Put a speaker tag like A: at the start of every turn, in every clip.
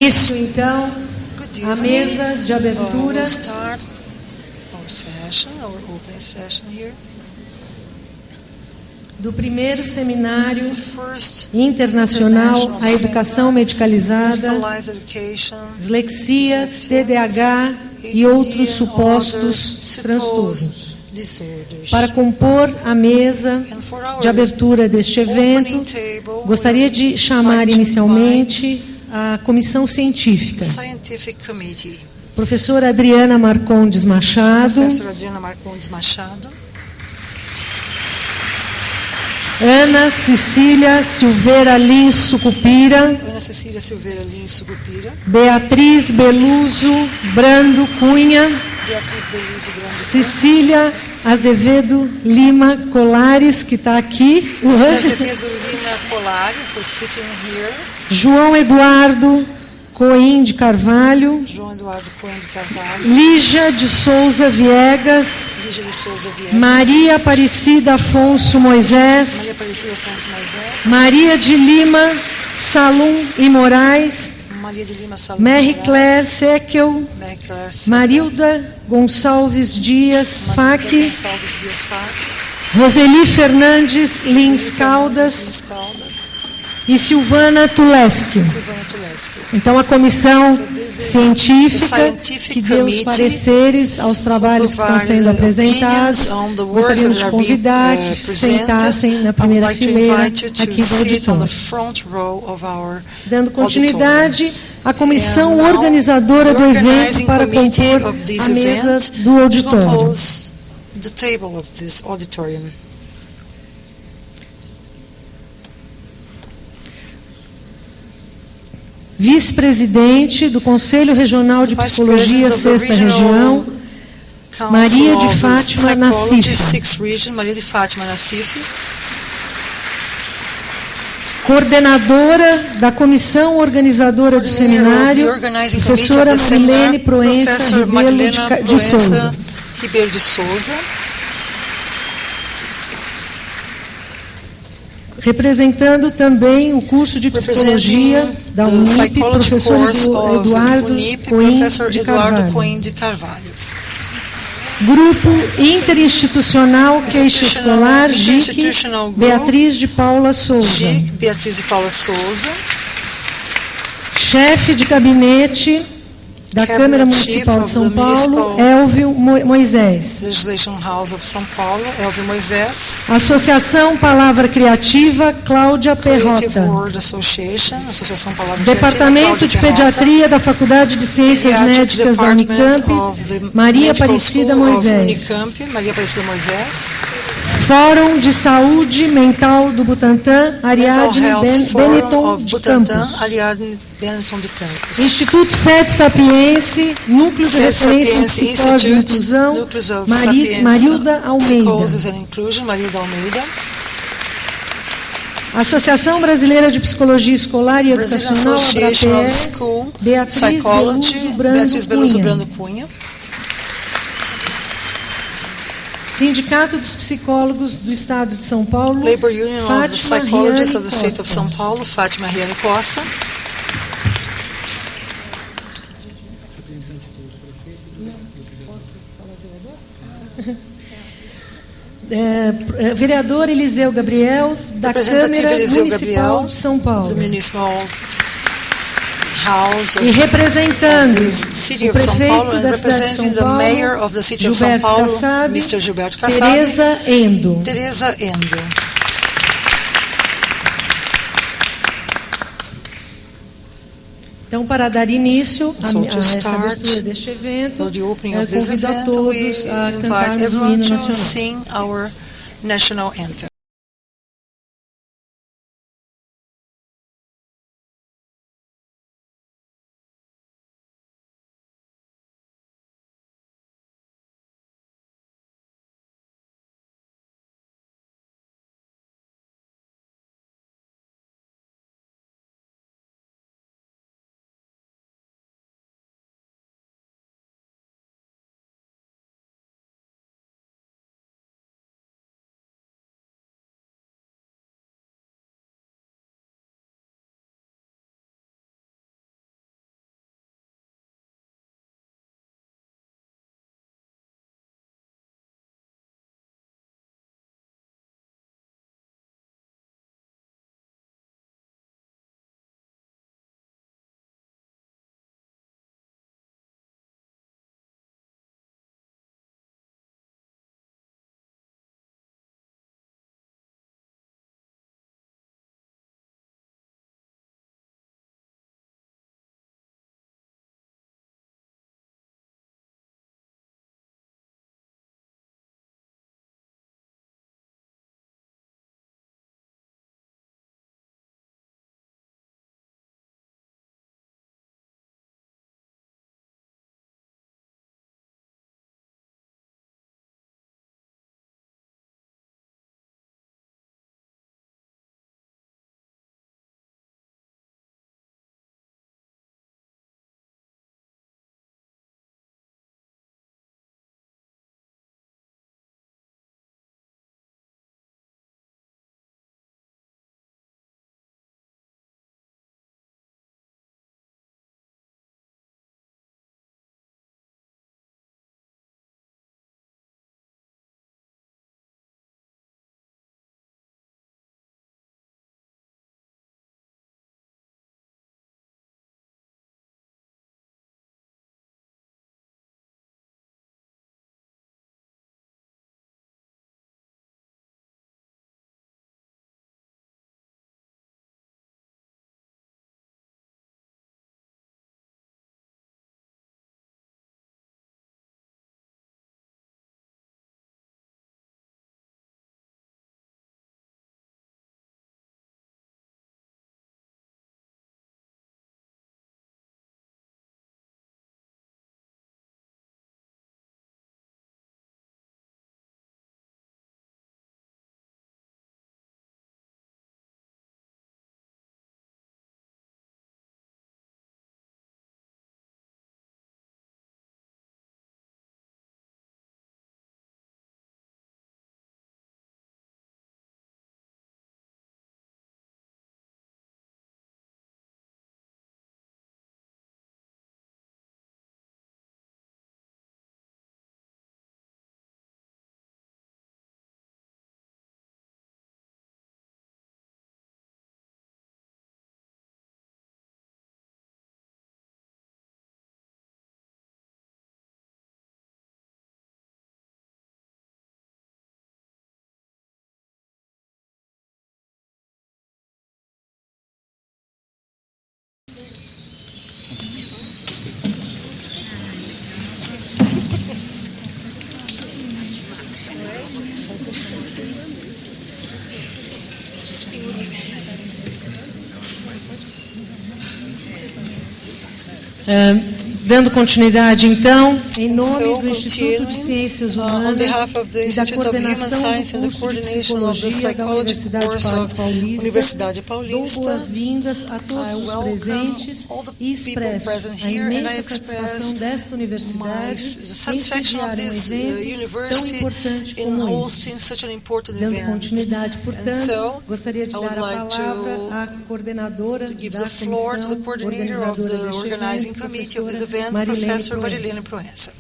A: Isso, então, a mesa de abertura.
B: Start our session, our opening session here.
A: Do primeiro seminário internacional à educação medicalizada, dislexia, TDAH e outros supostos transtornos. Para compor a mesa de abertura deste evento, gostaria de chamar inicialmente a comissão científica. Professora Adriana Marcondes Machado. Ana Cecília Silveira Lins Sucupira. Beatriz Beluso Brando Cunha. Cecília Azevedo Lima Colares, que está aqui. João Eduardo Coim de Carvalho. Lígia de Souza Viegas. Maria Aparecida Afonso Moisés. Maria de Lima Salum e Moraes. Mary Claire Sekel. Marilda Gonçalves Dias Fac. Roseli Fernandes Lins Caldas. E Silvana Tuleski. Então, a comissão científica que deu os pareceres aos trabalhos que estão sendo apresentados, gostaríamos de convidar que sentassem na primeira fileira aqui do auditório. Dando continuidade, a comissão organizadora do evento para compor a mesa do auditório. Vice-presidente do Conselho Regional de Psicologia, 6ª Região, Maria de Fátima Nassif. Coordenadora da comissão organizadora do seminário, professora Marilene Proença Ribeiro de Souza. Representando também o curso de psicologia da Unip, professor Eduardo Coim de Carvalho. Grupo Interinstitucional Queixa Escolar, GIC, Beatriz de Paula Souza. Chefe de gabinete da Câmara Municipal de São Paulo, Elvio Moisés. Associação Palavra Criativa, Cláudia Perrota. Departamento de Pediatria da Faculdade de Ciências Médicas da Unicamp, Maria Aparecida Moisés. Fórum de Saúde Mental do Butantã, Ariadne Benetton de Campos. Instituto Sede Sapiense, Núcleo de Referência em Psicose e Inclusão, Marilda Almeida. Associação Brasileira de Psicologia Escolar e Educacional, ABRAPE, Beatriz Beluso Brando Cunha. Sindicato dos Psicólogos do Estado de São Paulo,
B: Labor Union of the Psychologists of the State of São Paulo, Fátima Riane Costa.
A: Vereador Eliseu Gabriel, da Câmara Municipal de São Paulo. E representando o prefeito da cidade de São Paulo, Gilberto Kassab, Tereza Endo. Então, para dar início a essa abertura deste evento, convido a todos a cantarmos o hino nacional. Dando continuidade, então, em nome do Instituto de Ciências Humanas e da Coordenação do curso de Psicologia da Universidade Paulista, dou boas-vindas a todos os presentes e expresso a imensa satisfação desta universidade em sediar um evento tão importante como este. Dando continuidade, portanto, gostaria de dar a palavra à coordenadora da comissão organizadora deste evento, Professor Marilene Proença.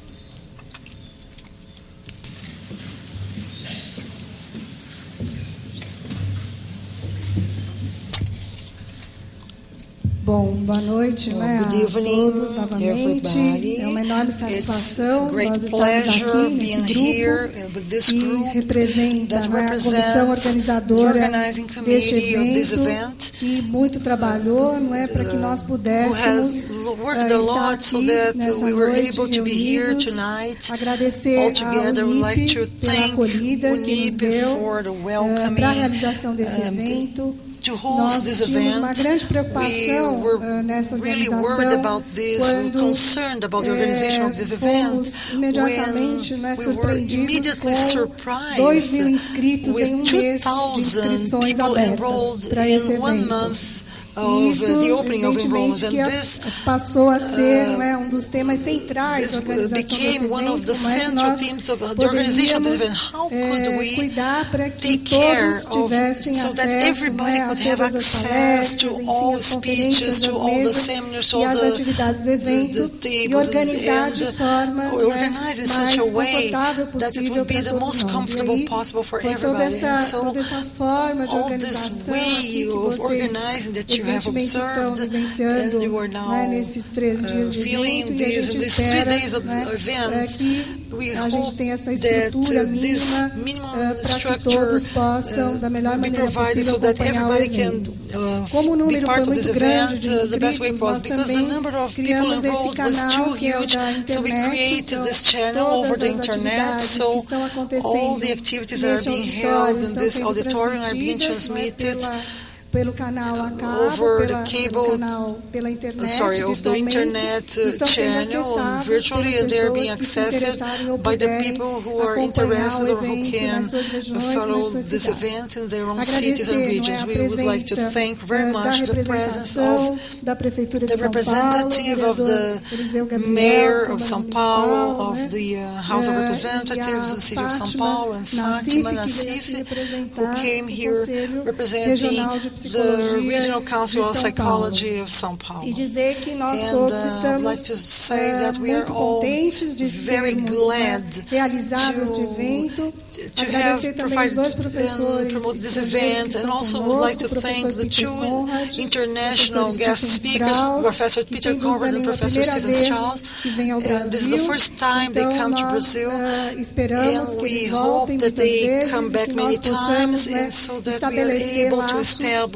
C: Bom, boa noite, né, a todos novamente. É uma enorme satisfação nós estarmos aqui nesse grupo que representa, né, a comissão organizadora deste evento, que muito trabalhou, não é, para que nós pudéssemos estar aqui nessa noite reunidos. Agradecer ao UNIP pela acolhida que nos deu para a realização desse evento. Nós tínhamos uma grande preocupação nessa organização quando fomos imediatamente surpreendidos com 2.000 inscritos em um mês de inscrições abertas para esse evento. Isso, evidentemente, que passou a ser um dos temas centrais da organização desse evento, como é que nós poderíamos cuidar para que todos tivessem acesso a todas as palestras, enfim, as conferências das mesas e as atividades do evento, e organizar de forma mais confortável possível para todos nós. E aí, foi toda essa forma de organização que vocês evidentemente estão vivenciando nesses 3 dias de evento, e a gente espera que a gente tenha essa estrutura mínima para que todos possam, da melhor maneira possível, acompanhar o evento. Como o número foi muito grande de inscritos, nós também criamos esse canal que é o da internet, então todas as atividades que estão acontecendo neste auditório estão sendo transmitidas pelo canal a cabo, pela internet,
B: of the internet channel and virtually, and they're being accessed by the people who are interested or who can follow this event in their own cities and regions. We would like to thank very much the presence of the representative of the Mayor of São Paulo, of the House of Representatives of the City of São Paulo, and Fátima Nassif, who came here representing the Regional Council of Psychology of São Paulo. And I'd like to say that we are all very glad to have provided and promote this event, and also would like to thank the 2 international guest speakers, Professor Peter Conrad and Professor Stephen Strauss. And this is the first time they come to Brazil, and we hope that they come back many times, and so that we are able to establish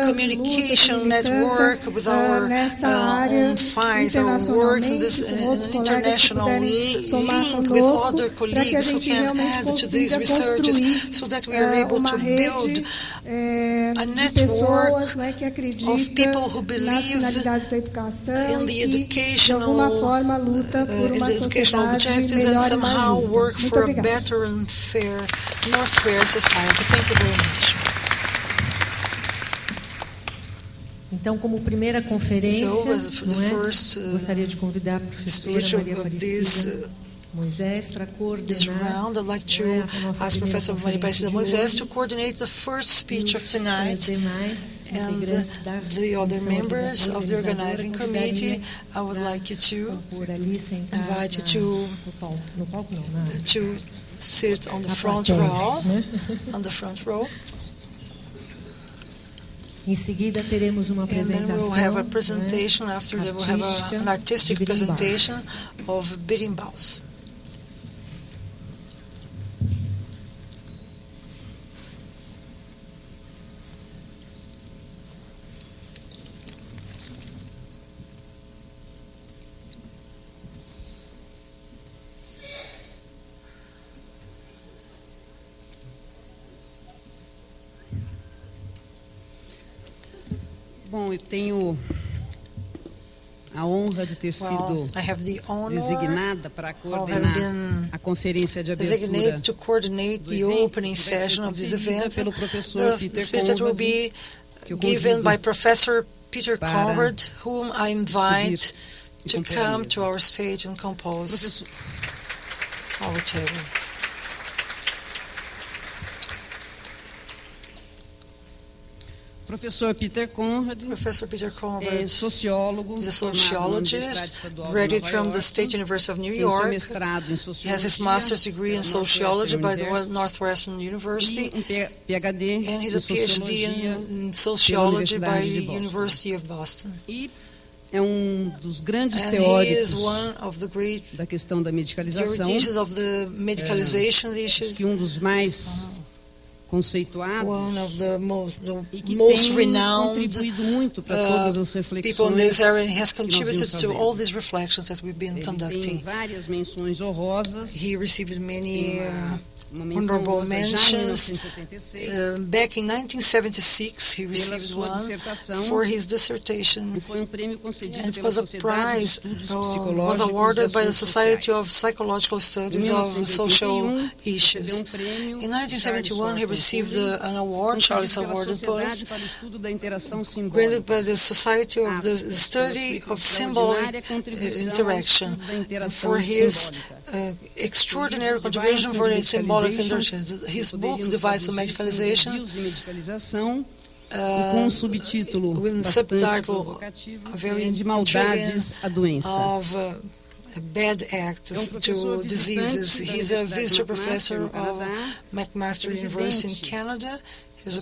B: communication network with our own finds, our works, and this international link with other colleagues who can add to these researches, so that we are able to build a network of people who believe in the educational objectives and somehow work for a better and more fair society. Thank you very much.
A: Então, como primeira conferência, gostaria de convidar a professora Maria Aparecida Moisés para coordenar
B: I'd like to ask Professor Maria Aparecida Moisés to coordinate the first speech of tonight, and the other members of the organizing committee. I would like you to invite you to sit on the front row,
A: Em seguida teremos uma apresentação.
B: And then we'll have a presentation. After that, we'll have an artistic presentation of Birimbaus.
D: Bom, eu tenho a honra de ter sido designada para coordenar a conferência de abertura
B: to coordinate the opening session of this event.
D: Pelo professor Peter
B: speech that will be given by Professor Peter Conrad, whom I invite to come to our stage and compose our table.
D: Professor Peter Conrad
B: é
D: sociólogo,
B: he's a sociologist, graduated from the State University of New York. He has his master's degree in sociology by the Northwestern University, and he's a PhD in sociology by the University of Boston.
D: É dos grandes
B: and
D: teóricos
B: da
D: questão da medicalização,
B: que
D: dos mais conceituados,
B: one of the most
D: renowned contribuído muito para todas as reflexões
B: people in this area, and has contributed to all these reflections that we've been conducting.
D: Tem várias menções honrosas.
B: He received many honorable mentions. Back in 1976, he received one for his dissertation. And it was a prize was awarded by the Society of Psychological Studies of Social Issues. In 1971, he received an award, Charles Award in Paris, granted by the Society of the Study of Symbolic Interaction for his extraordinary contribution for the symbolic interaction. His book, Device of Medicalization, with the subtitle, a very intriguing, of bad acts to diseases. He's a visitor professor of McMaster University in Canada. He was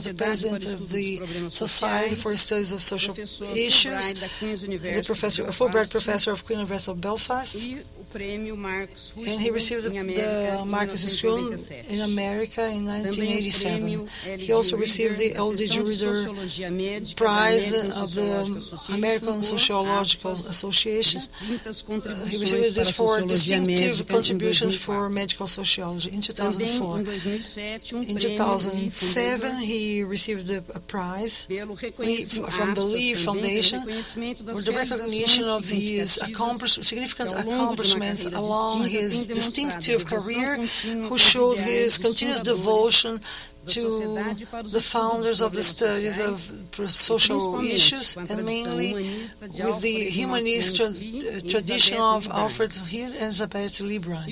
B: the president of the Society for Studies of Social Issues, a Fulbright professor of Queen University of Belfast, and he received the Marcus Stone in America in 1987. He also received the Eldridge Reader Prize of the American Sociological Association. He received this for distinctive contributions for medical sociology in 2004. In 2007, he received a prize from the Lee Foundation for the recognition of his significant accomplishments along his distinctive career, who showed his continuous devotion to the founders of the studies of social issues, and mainly with the humanist tradition of Alfred Hill and Elizabeth Liebrein.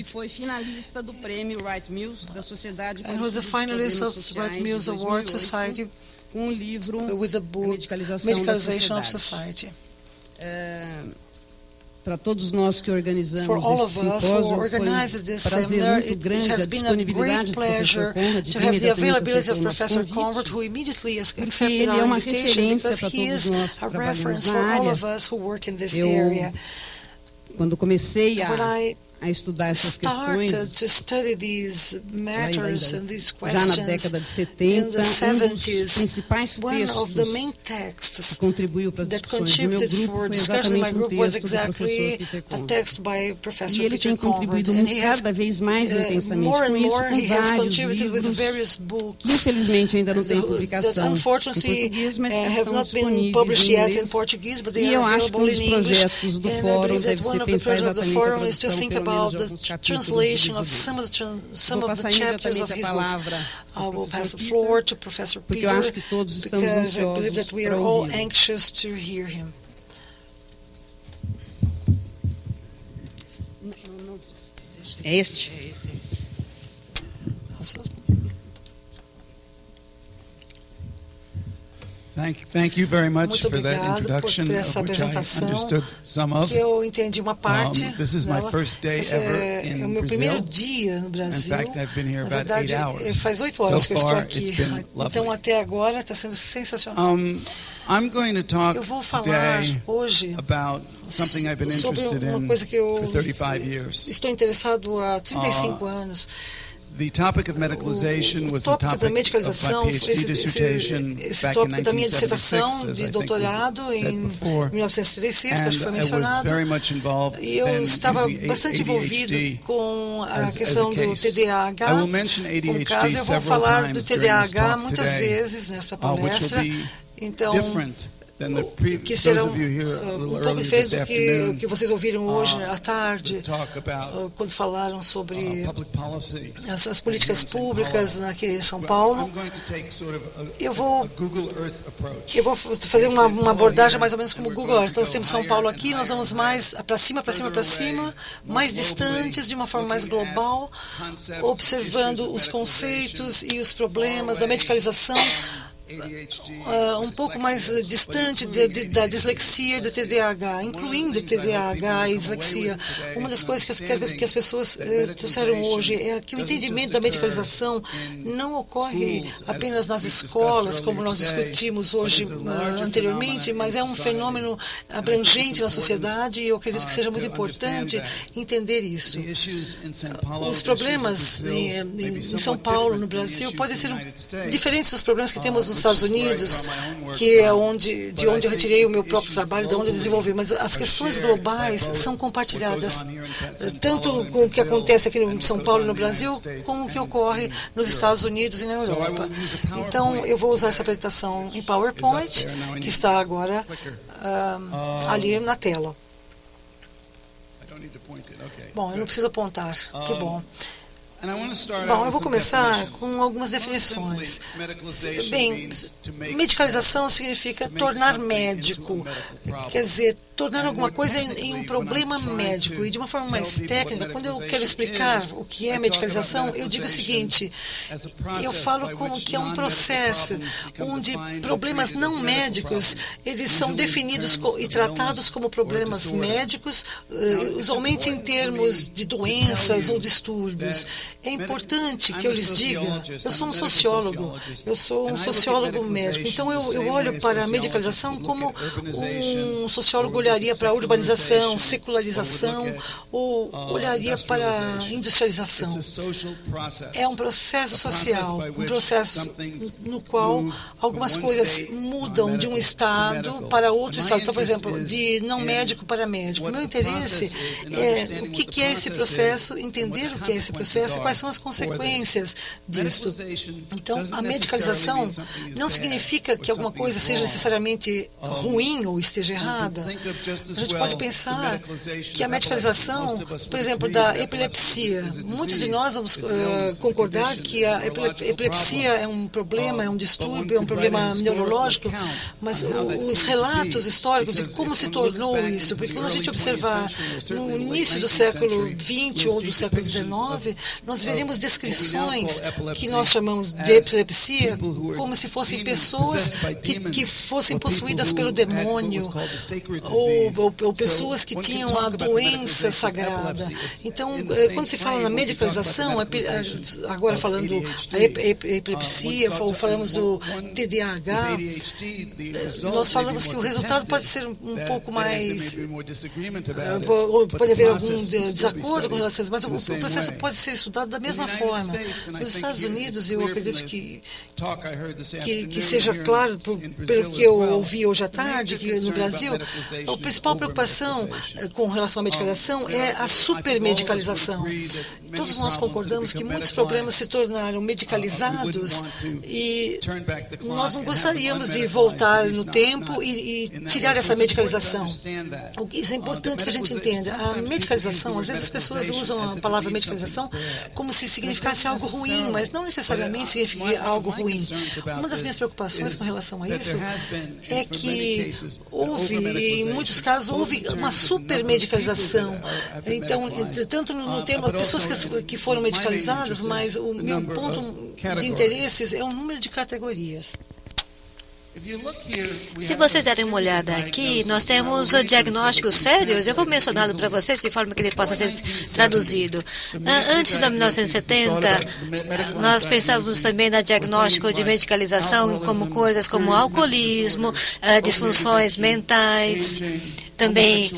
B: And was a finalist of the Wright-Mills Award Society with the book Medicalization of Society.
D: Para todos nós que organizamos
B: For all of us who organized this seminar, it has been a great pleasure to have the availability of Professor Conrad, who immediately accepted our invitation, because he is a reference for all of us who work in this area.
D: Quando comecei a estudar essas questões,
B: to study these matters and these
D: já na década de 70,
B: in the 70s,
D: principais
B: one of the main texts
D: que contribuiu para
B: that contributed for discussion in my group was exactly a text by Professor Peter Conrad, and he has more and more he has contributed with various books
D: infelizmente ainda não tem publicação
B: that unfortunately have not been published yet in Portuguese, but they are available in English. And I believe that one of the projects of the forum is to think about the translation of some of the chapters of his books. I will pass the floor to Professor Peter, because I believe that we are all anxious to hear him.
D: É este?
E: Thank you very much for that introduction,
B: por essa apresentação, que eu entendi uma parte.
E: This is my first day ever in
B: é o meu primeiro dia no Brasil.
E: In fact, I've been here about 8 hours.
B: Faz 8 horas que eu estou aqui. Então, até agora está sendo sensacional.
E: I'm going to talk
B: eu vou falar hoje
E: about something I've been interested
B: uma coisa que eu
E: for 35 years.
B: Estou interessado há 35 anos.
E: The topic of medicalization was the topic
B: da medicalização,
E: of my PhD dissertation back in 1976,
B: da minha dissertação de doutorado em 1976, que acho que foi mencionado. E eu estava bastante envolvido com a questão do TDAH. No caso, eu vou falar do TDAH muitas vezes nessa palestra. Então, que serão um pouco diferentes do que vocês ouviram hoje à tarde, quando falaram sobre as políticas públicas aqui em São Paulo. Eu vou fazer uma abordagem mais ou menos como o Google Earth. Então, nós temos São Paulo aqui, nós vamos mais para cima, mais distantes, de uma forma mais global, observando os conceitos e os problemas da medicalização, um pouco mais distante da dislexia e do TDAH, incluindo TDAH e dislexia. Uma das coisas que as pessoas trouxeram hoje é que o entendimento da medicalização não ocorre apenas nas escolas, como nós discutimos hoje anteriormente, mas é um fenômeno abrangente na sociedade, e eu acredito que seja muito importante entender isso. Os problemas em São Paulo, no Brasil, podem ser diferentes dos problemas que temos nos Estados Unidos, que é de onde eu retirei o meu próprio trabalho, de onde eu desenvolvi, mas as questões globais são compartilhadas, tanto com o que acontece aqui em São Paulo e no Brasil, como o que ocorre nos Estados Unidos e na Europa. Então, eu vou usar essa apresentação em PowerPoint, que está agora ali na tela. Bom, eu não preciso apontar, que bom. Bom, eu vou começar com algumas definições. Bem, medicalização significa tornar médico, quer dizer, tornar alguma coisa em um problema médico. E de uma forma mais técnica, quando eu quero explicar o que é medicalização, eu digo o seguinte: eu falo como que é um processo onde problemas não médicos, eles são definidos e tratados como problemas médicos, usualmente em termos de doenças ou distúrbios. É importante que eu lhes diga, eu sou um sociólogo médico, então eu olho para a medicalização como um sociólogo olharia para a urbanização, secularização, ou olharia para a industrialização. É um processo social, um processo no qual algumas coisas mudam de um estado para outro estado. Então, por exemplo, de não médico para médico. O meu interesse é o que é esse processo, entender o que é esse processo, quais são as consequências disto. Então, a medicalização não significa que alguma coisa seja necessariamente ruim ou esteja errada. A gente pode pensar que a medicalização, por exemplo, da epilepsia, muitos de nós vamos concordar que a epilepsia é um problema, é um distúrbio, é um problema neurológico, mas os relatos históricos de como se tornou isso, porque quando a gente observar no início do século XX ou do século XIX, nós veríamos descrições que nós chamamos de epilepsia como se fossem pessoas que fossem possuídas pelo demônio, ou pessoas que tinham a doença sagrada. Então, quando se fala na medicalização, agora falando da epilepsia, ou falamos do TDAH, nós falamos que o resultado pode ser um pouco mais... Pode haver algum desacordo com relação a isso, mas o processo pode ser estudado da mesma forma. Nos Estados Unidos, eu acredito que seja claro, pelo que eu ouvi hoje à tarde, que no Brasil, a principal preocupação com relação à medicalização é a supermedicalização. Todos nós concordamos que muitos problemas se tornaram medicalizados e nós não gostaríamos de voltar no tempo e tirar essa medicalização. Isso é importante que a gente entenda. A medicalização, às vezes as pessoas usam a palavra medicalização como se significasse algo ruim, mas não necessariamente significa algo ruim. Uma das minhas preocupações com relação a isso é que em muitos casos, houve uma supermedicalização. Então, tanto no termo, pessoas que foram medicalizadas, mas o meu ponto de interesses é o número de categorias.
F: Se vocês derem uma olhada aqui, nós temos diagnósticos sérios. Eu vou mencioná-lo para vocês de forma que ele possa ser traduzido. Antes de 1970, nós pensávamos também no diagnóstico de medicalização como coisas como alcoolismo, disfunções mentais, também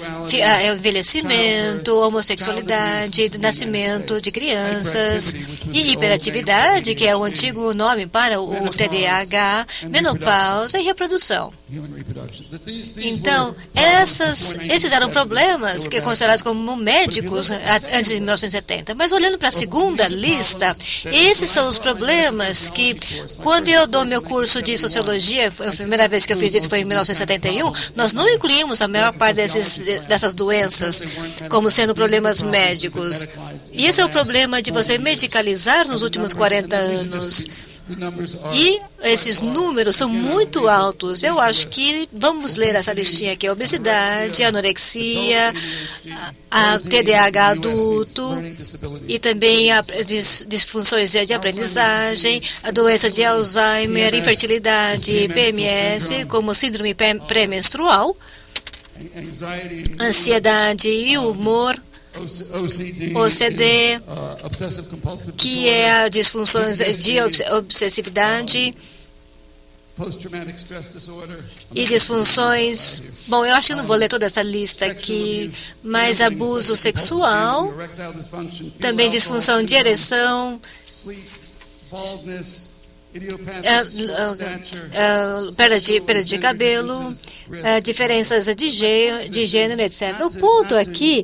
F: envelhecimento, homossexualidade, nascimento de crianças e hiperatividade, que é o antigo nome para o TDAH, menopausa e reprodução. Então, esses eram problemas que considerados como médicos antes de 1970. Mas olhando para a segunda lista, esses são os problemas que, quando eu dou meu curso de sociologia, a primeira vez que eu fiz isso foi em 1971, nós não incluímos a maior parte dessas doenças como sendo problemas médicos. E esse é o problema de você medicalizar nos últimos 40 anos. E esses números são muito altos. Eu acho que vamos ler essa listinha aqui: a obesidade, a anorexia, a TDAH adulto e também a disfunções de aprendizagem, a doença de Alzheimer, infertilidade, PMS, como síndrome pré-menstrual, ansiedade e humor, OCD, que é a disfunções de obsessividade e disfunções. Bom, eu acho que não vou ler toda essa lista aqui, mas abuso sexual, também disfunção de ereção, perda de cabelo, diferenças de gênero, etc. O ponto aqui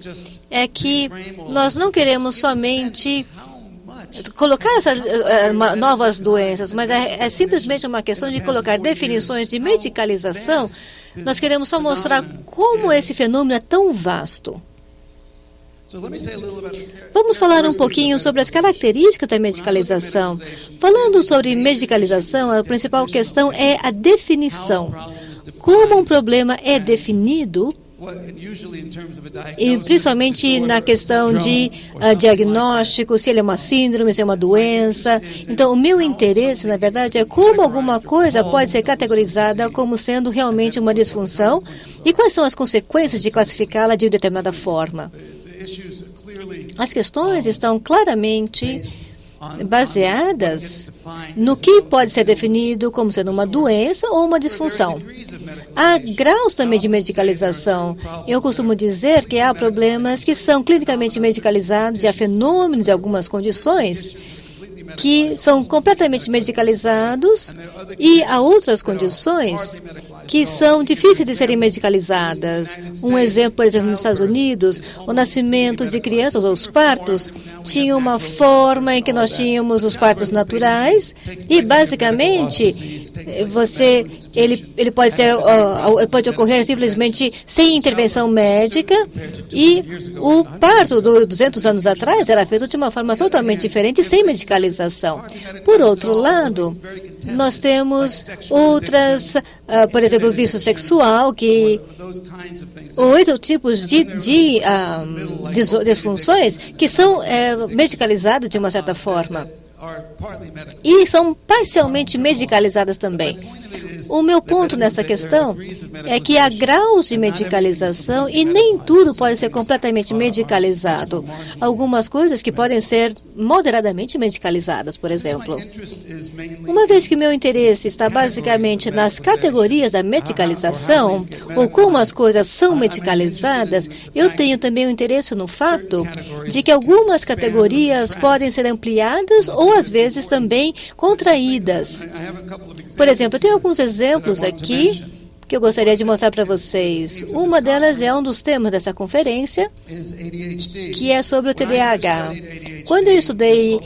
F: é que nós não queremos somente colocar essas novas doenças, mas é simplesmente uma questão de colocar definições de medicalização. Nós queremos só mostrar como esse fenômeno é tão vasto. Vamos falar um pouquinho sobre as características da medicalização. Falando sobre medicalização, a principal questão é a definição. Como um problema é definido, e principalmente na questão de diagnóstico, se ele é uma síndrome, se é uma doença. Então, o meu interesse, na verdade, é como alguma coisa pode ser categorizada como sendo realmente uma disfunção e quais são as consequências de classificá-la de determinada forma. As questões estão claramente baseadas no que pode ser definido como sendo uma doença ou uma disfunção. Há graus também de medicalização. Eu costumo dizer que há problemas que são clinicamente medicalizados e há fenômenos de algumas condições que são completamente medicalizados e há outras condições que são difíceis de serem medicalizadas. Um exemplo, por exemplo, nos Estados Unidos, o nascimento de crianças, ou os partos, tinha uma forma em que nós tínhamos os partos naturais e, basicamente, ele pode ocorrer simplesmente sem intervenção médica e o parto de 200 anos atrás era feito de uma forma totalmente diferente, sem medicalização. Por outro lado, nós temos outras, por exemplo, o vício sexual, que 8 tipos de disfunções que são medicalizadas de uma certa forma. E são parcialmente medicalizadas também. O meu ponto nessa questão é que há graus de medicalização e nem tudo pode ser completamente medicalizado. Algumas coisas que podem ser moderadamente medicalizadas, por exemplo. Uma vez que meu interesse está basicamente nas categorias da medicalização, ou como as coisas são medicalizadas, eu tenho também um interesse no fato de que algumas categorias podem ser ampliadas ou, às vezes, também contraídas. Por exemplo, eu tenho alguns exemplos aqui que eu gostaria de mostrar para vocês. Uma delas é um dos temas dessa conferência, que é sobre o TDAH. Quando eu estudei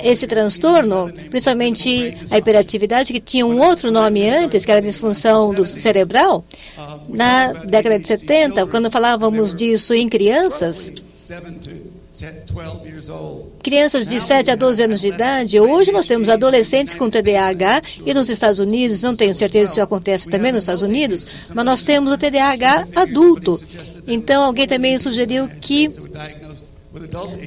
F: esse transtorno, principalmente a hiperatividade, que tinha um outro nome antes, que era a disfunção cerebral, na década de 70, quando falávamos disso em crianças de 7 a 12 anos de idade, hoje nós temos adolescentes com TDAH e nos Estados Unidos, não tenho certeza se isso acontece também nos Estados Unidos, mas nós temos o TDAH adulto. Então, alguém também sugeriu que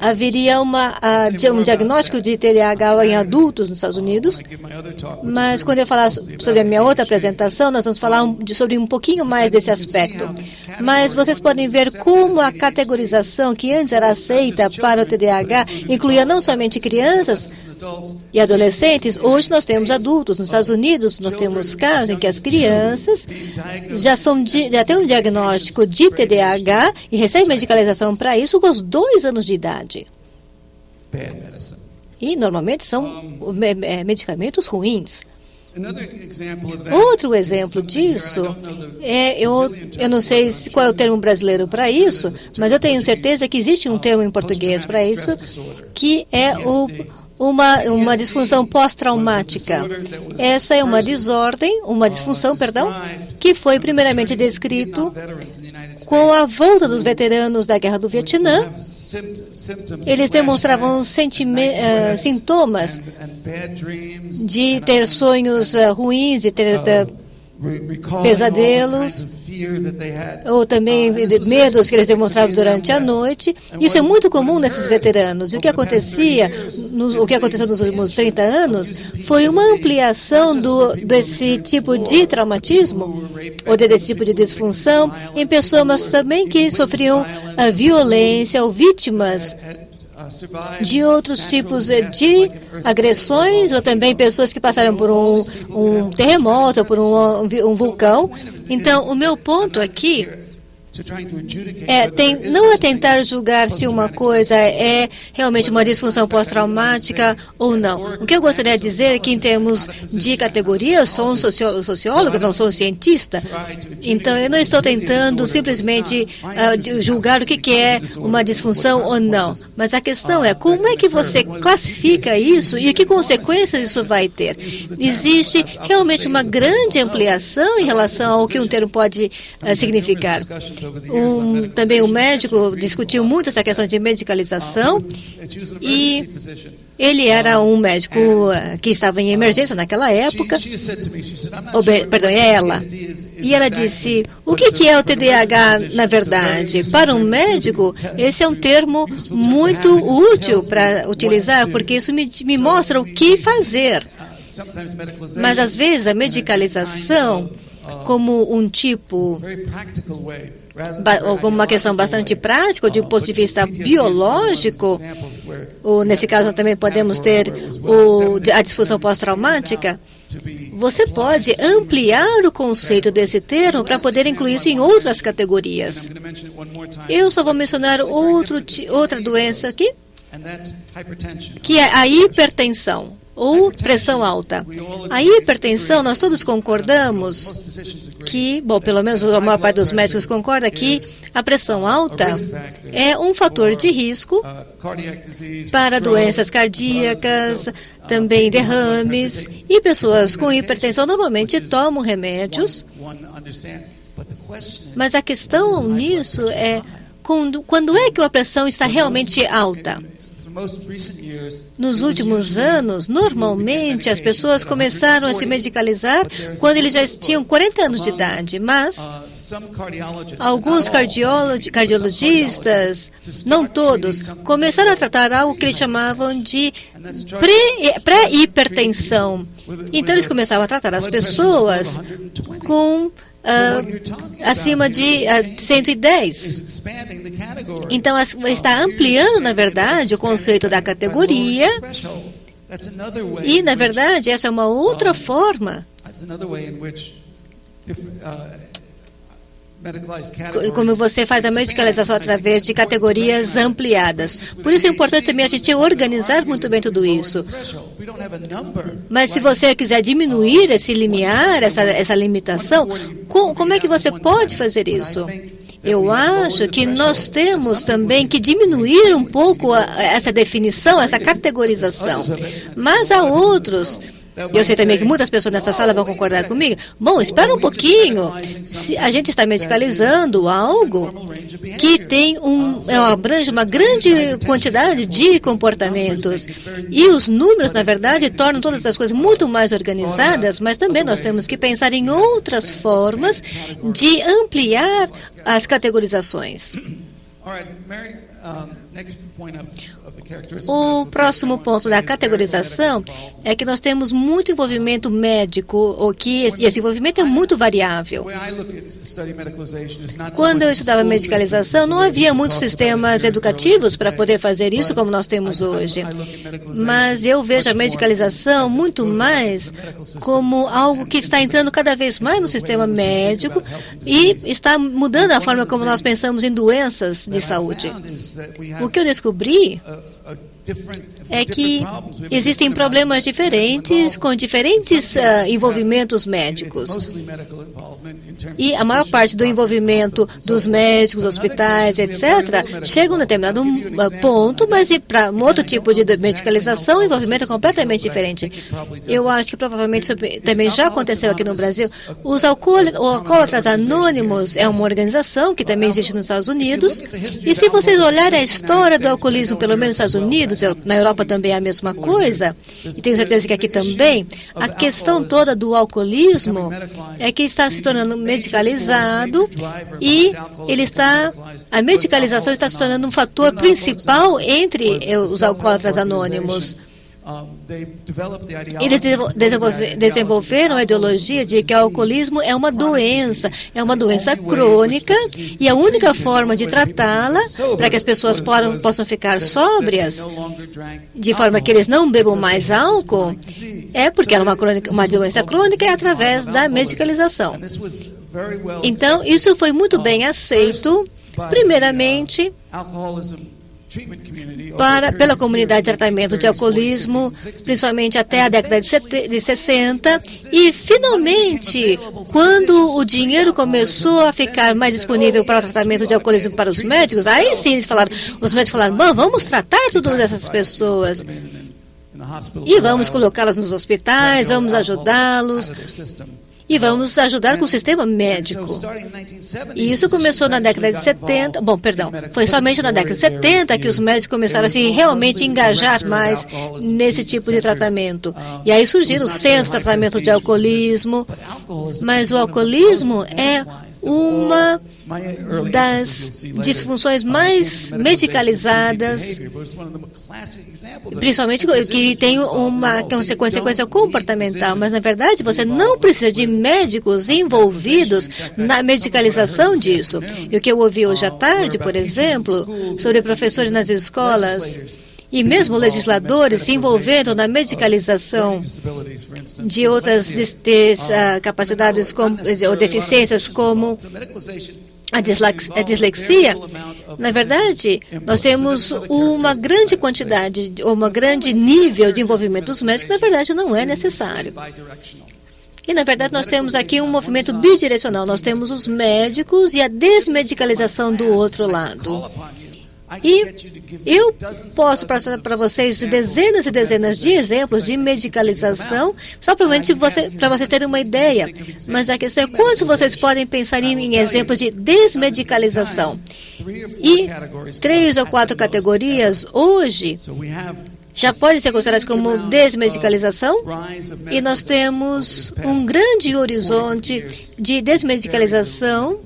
F: haveria um diagnóstico de TDAH em adultos nos Estados Unidos, mas quando eu falar sobre a minha outra apresentação, nós vamos falar sobre um pouquinho mais desse aspecto. Mas vocês podem ver como a categorização que antes era aceita para o TDAH incluía não somente crianças e adolescentes, hoje nós temos adultos. Nos Estados Unidos, nós temos casos em que as crianças já têm um diagnóstico de TDAH e recebem medicalização para isso com os 2 anos de idade. E, normalmente, são medicamentos ruins. Outro exemplo disso eu não sei qual é o termo brasileiro para isso, mas eu tenho certeza que existe um termo em português para isso, que é uma disfunção pós-traumática. Essa é uma disfunção, que foi primeiramente descrito com a volta dos veteranos da Guerra do Vietnã. Eles demonstravam sintomas de ter sonhos ruins, de ter pesadelos, ou também medos que eles demonstravam durante a noite. Isso é muito comum nesses veteranos. E o que aconteceu nos últimos 30 anos foi uma ampliação desse tipo de traumatismo, ou desse tipo de disfunção, em pessoas também que sofriam a violência ou vítimas de outros tipos de agressões, ou também pessoas que passaram por um terremoto, ou por um vulcão. Então, o meu ponto aqui não é tentar julgar se uma coisa é realmente uma disfunção pós-traumática ou não. O que eu gostaria de dizer é que, em termos de categoria, eu sou um sociólogo, não sou um cientista. Então, eu não estou tentando simplesmente julgar o que é uma disfunção ou não. Mas a questão é como é que você classifica isso e que consequências isso vai ter. Existe realmente uma grande ampliação em relação ao que um termo pode significar. Também o médico discutiu muito essa questão de medicalização, e ele era um médico que estava em emergência naquela época. Ela. E ela disse, o que é o TDAH na verdade? Para um médico, esse é um termo muito útil para utilizar, porque isso me mostra o que fazer. Mas, às vezes, a medicalização, como um tipo, ou como uma questão bastante prática, de um ponto de vista biológico, ou nesse caso também podemos ter a disfunção pós-traumática, você pode ampliar o conceito desse termo para poder incluir isso em outras categorias. Eu só vou mencionar outra doença aqui, que é a hipertensão, ou pressão alta. A hipertensão, nós todos concordamos que, pelo menos a maior parte dos médicos concorda que a pressão alta é um fator de risco para doenças cardíacas, também derrames, e pessoas com hipertensão normalmente tomam remédios. Mas a questão nisso é quando é que a pressão está realmente alta? Nos últimos anos, normalmente, as pessoas começaram a se medicalizar quando eles já tinham 40 anos de idade, mas alguns cardiologistas, não todos, começaram a tratar algo que eles chamavam de pré-hipertensão. Então, eles começavam a tratar as pessoas com acima de 110. Então, está ampliando, na verdade, o conceito da categoria, e, na verdade, essa é uma outra forma como você faz a medicalização através de categorias ampliadas. Por isso é importante também a gente organizar muito bem tudo isso. Mas se você quiser diminuir esse limiar, essa limitação, como é que você pode fazer isso? Eu acho que nós temos também que diminuir um pouco essa definição, essa categorização. Mas há outros. Eu sei também que muitas pessoas nessa sala vão concordar comigo. Bom, espera um pouquinho. Se a gente está medicalizando algo que abrange uma grande quantidade de comportamentos. E os números, na verdade, tornam todas as coisas muito mais organizadas, mas também nós temos que pensar em outras formas de ampliar as categorizações. O próximo ponto da categorização é que nós temos muito envolvimento médico, e esse envolvimento é muito variável. Quando eu estudava medicalização, não havia muitos sistemas educativos para poder fazer isso como nós temos hoje. Mas eu vejo a medicalização muito mais como algo que está entrando cada vez mais no sistema médico e está mudando a forma como nós pensamos em doenças de saúde. O que eu descobri é que existem problemas diferentes com diferentes envolvimentos médicos. E a maior parte do envolvimento dos médicos, hospitais, etc., chega a um determinado ponto, mas para um outro tipo de medicalização, o envolvimento é completamente diferente. Eu acho que provavelmente isso também já aconteceu aqui no Brasil. Os Alcoólatras Anônimos é uma organização que também existe nos Estados Unidos. E se vocês olharem a história do alcoolismo, pelo menos nos Estados Unidos, na Europa também é a mesma coisa, e tenho certeza que aqui também, a questão toda do alcoolismo é que está se tornando medicalizado e a medicalização está se tornando um fator principal entre os alcoólatras anônimos. Eles desenvolveram a ideologia de que o alcoolismo é uma doença crônica, e a única forma de tratá-la, para que as pessoas possam ficar sóbrias, de forma que eles não bebam mais álcool, é porque ela é uma doença crônica, é através da medicalização. Então, isso foi muito bem aceito, primeiramente, pela comunidade de tratamento de alcoolismo, principalmente até a década de 60, e finalmente, quando o dinheiro começou a ficar mais disponível para o tratamento de alcoolismo para os médicos, aí sim os médicos falaram, vamos tratar todas essas pessoas e vamos colocá-las nos hospitais, vamos ajudá-los. E vamos ajudar com o sistema médico. E isso começou na década de 70, foi somente na década de 70 que os médicos começaram a se realmente engajar mais nesse tipo de tratamento. E aí surgiram os centros de tratamento de alcoolismo, mas o alcoolismo é uma das disfunções mais medicalizadas, principalmente que tem uma consequência comportamental, mas na verdade você não precisa de médicos envolvidos na medicalização disso. E o que eu ouvi hoje à tarde, por exemplo, sobre professores nas escolas e mesmo legisladores se envolvendo na medicalização de outras capacidades ou deficiências como a dislexia, na verdade, nós temos uma grande quantidade, um grande nível de envolvimento dos médicos, na verdade não é necessário. E, na verdade, nós temos aqui um movimento bidirecional. Nós temos os médicos e a desmedicalização do outro lado. E eu posso passar para vocês dezenas e dezenas de exemplos de medicalização, só para vocês terem uma ideia. Mas a questão é quantos vocês podem pensar em exemplos de desmedicalização. E 3 ou 4 categorias hoje já podem ser consideradas como desmedicalização, e nós temos um grande horizonte de desmedicalização,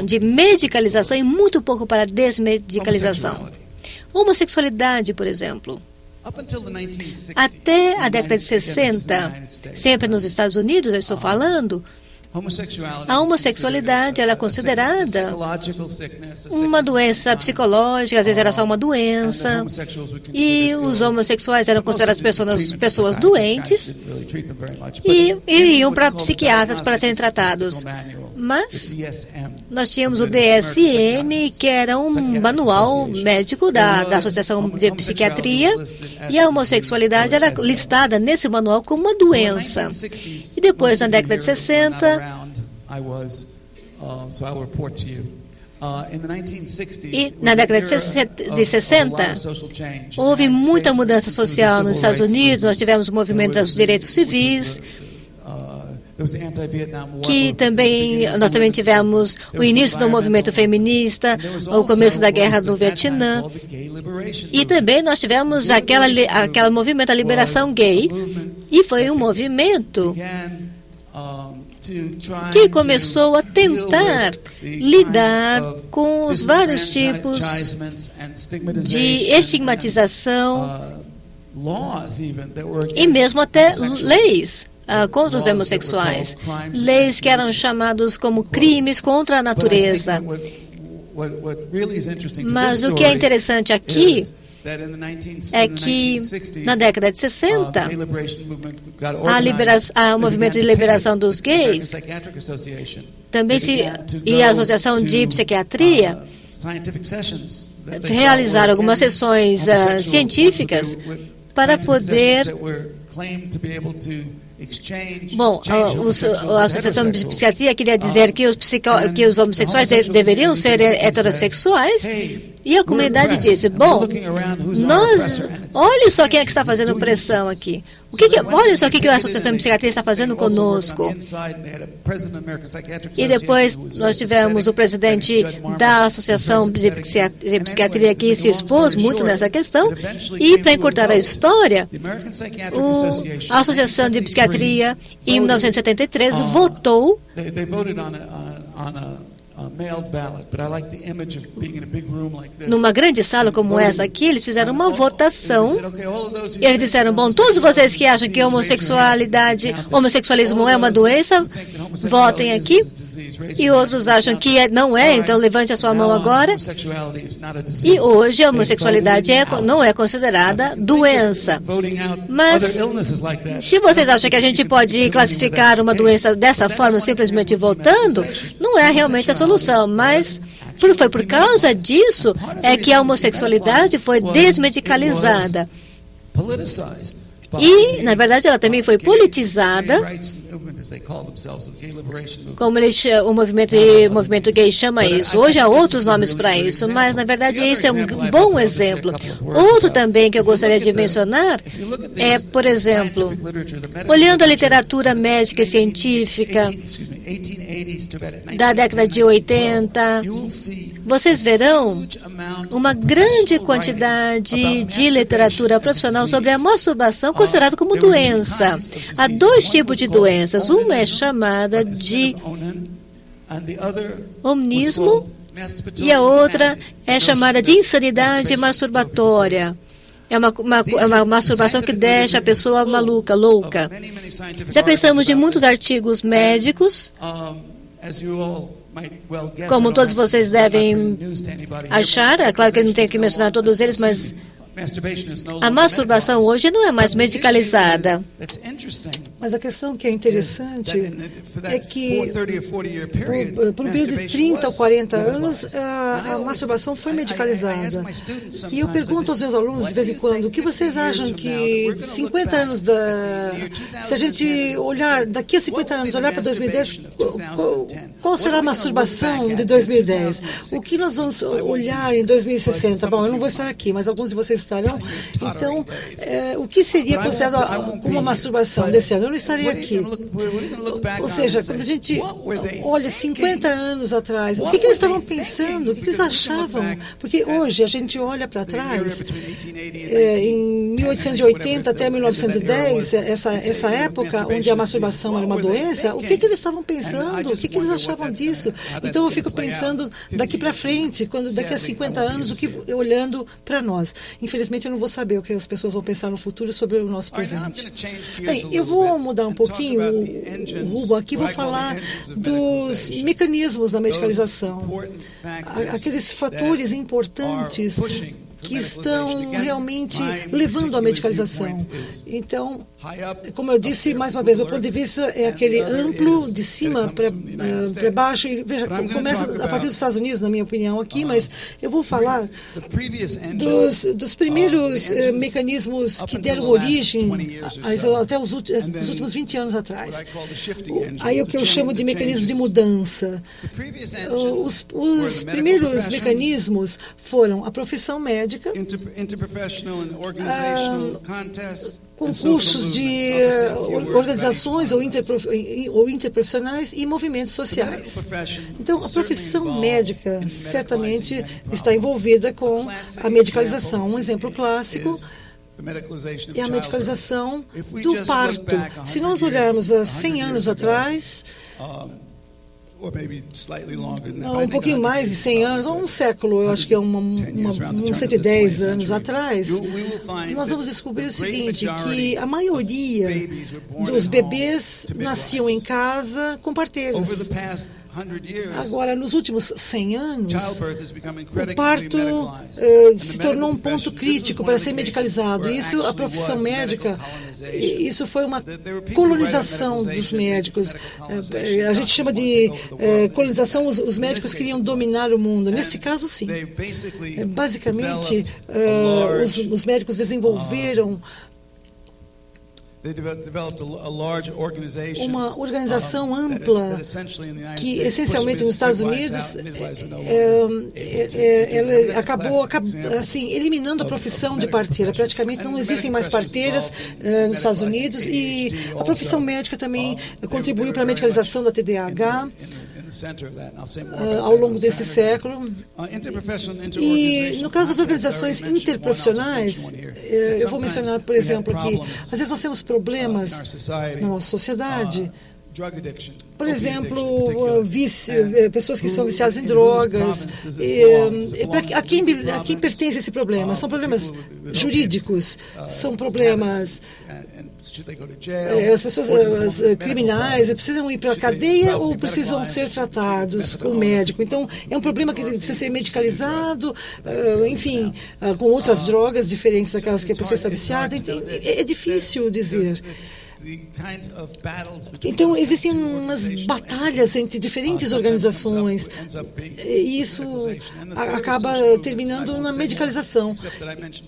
F: de medicalização e muito pouco para desmedicalização. Homossexualidade, por exemplo. Até a década de 60, sempre nos Estados Unidos, eu estou falando, a homossexualidade era considerada uma doença psicológica, às vezes era só uma doença, e os homossexuais eram considerados pessoas doentes e iam para psiquiatras para serem tratados. Mas nós tínhamos o DSM, que era um manual médico da Associação de Psiquiatria, e a homossexualidade era listada nesse manual como uma doença. E depois, na década de 60, e na década de 60, houve muita mudança social nos Estados Unidos. Nós tivemos o movimento dos direitos civis, nós também tivemos o início do movimento feminista, o começo da guerra no Vietnã, e também nós tivemos aquele movimento da liberação gay, e foi um movimento que começou a tentar lidar com os vários tipos de estigmatização e mesmo até leis contra os homossexuais, leis que eram chamados como crimes contra a natureza. Mas o que é interessante aqui é que na década de 60, o movimento de liberação dos gays e a Associação de Psiquiatria realizar algumas sessões científicas para poder... Bom, a Associação de Psiquiatria queria dizer que os homossexuais deveriam ser heterossexuais, e a comunidade disse, bom, olha só quem é que está fazendo pressão aqui. Olha só o que a Associação de Psiquiatria está fazendo conosco. E depois nós tivemos o presidente da Associação de Psiquiatria que se expôs muito nessa questão. E, para encurtar a história, a Associação de Psiquiatria, em 1973, votou numa grande sala como essa aqui. Eles fizeram uma votação e eles disseram, bom, todos vocês que acham que homossexualismo é uma doença, votem aqui. E outros acham que não é, então levante a sua mão agora. E hoje a homossexualidade não é considerada doença. Mas se vocês acham que a gente pode classificar uma doença dessa forma, simplesmente votando, não é realmente a solução. Mas foi por causa disso é que a homossexualidade foi desmedicalizada. E, na verdade, ela também foi politizada, como o movimento gay chama isso. Hoje há outros nomes para isso, mas, na verdade, esse é um bom exemplo. Outro também que eu gostaria de mencionar é, por exemplo, olhando a literatura médica e científica da década de 80, vocês verão uma grande quantidade de literatura profissional sobre a masturbação considerada como doença. Há dois tipos de doenças. Uma é chamada de onanismo e a outra é chamada de insanidade masturbatória. É uma masturbação que deixa a pessoa maluca, louca. Já pensamos em muitos artigos médicos, como todos vocês devem achar. É claro que eu não tenho que mencionar todos eles, mas a masturbação hoje não é mais medicalizada.
C: Mas a questão que é interessante é que, por um período de 30 ou 40 anos, a masturbação foi medicalizada. E eu pergunto aos meus alunos, de vez em quando, o que vocês acham que 50 anos se a gente olhar, daqui a 50 anos, olhar para 2010, qual será a masturbação de 2010? O que nós vamos olhar em 2060? Bom, eu não vou estar aqui, mas alguns de vocês estarão. Então, o que seria considerado como uma masturbação desse ano? Eu não estarei aqui. Ou seja, quando a gente olha 50 anos atrás, o que eles estavam pensando? O que eles achavam? Porque hoje a gente olha para trás, em 1880 até 1910, essa época onde a masturbação era uma doença, o que eles estavam pensando? O que eles achavam disso? Então eu fico pensando daqui para frente, daqui a 50 anos, olhando para nós. Infelizmente eu não vou saber o que as pessoas vão pensar no futuro sobre o nosso presente. Bem, eu vou mudar um pouquinho o rumo aqui, vou falar dos mecanismos da medicalização, aqueles fatores importantes que estão realmente levando à medicalização. Então, como eu disse, mais uma vez, meu ponto de vista é aquele amplo, de cima para baixo, e veja, começa a partir dos Estados Unidos, na minha opinião, aqui, mas eu vou falar dos primeiros mecanismos que deram origem até os últimos 20 anos atrás. Aí o que eu chamo de mecanismo de mudança. Os primeiros mecanismos foram a profissão médica, concursos de organizações ou interprofissionais e movimentos sociais. Então, a profissão médica certamente está envolvida com a medicalização. Um exemplo clássico é a medicalização do parto. Se nós olharmos há 100 anos atrás, um pouquinho mais de 100 anos, ou um século, eu acho que é uns 110 anos atrás, nós vamos descobrir o seguinte, que a maioria dos bebês nasciam em casa com parteiras. Agora, nos últimos 100 anos, o parto se tornou um ponto crítico para ser medicalizado. Isso, a profissão médica, isso foi uma colonização dos médicos. A gente chama de colonização, os médicos queriam dominar o mundo. Nesse caso, sim. Basicamente, os médicos desenvolveram uma organização ampla que, essencialmente, nos Estados Unidos, ela acabou assim, eliminando a profissão de parteira. Praticamente não existem mais parteiras nos Estados Unidos, e a profissão médica também contribuiu para a medicalização da TDAH ao longo desse século. E no caso das organizações interprofissionais, eu vou mencionar, por exemplo, que às vezes nós temos problemas na nossa sociedade. Por exemplo, pessoas que são viciadas em drogas. A quem pertence esse problema? São problemas jurídicos, são problemas... As pessoas criminais precisam ir para a cadeia ou precisam ser tratados com o médico. Então, é um problema que precisa ser medicalizado, enfim, com outras drogas diferentes daquelas que a pessoa está viciada. É difícil dizer. Então, existem umas batalhas entre diferentes organizações, e isso acaba terminando na medicalização.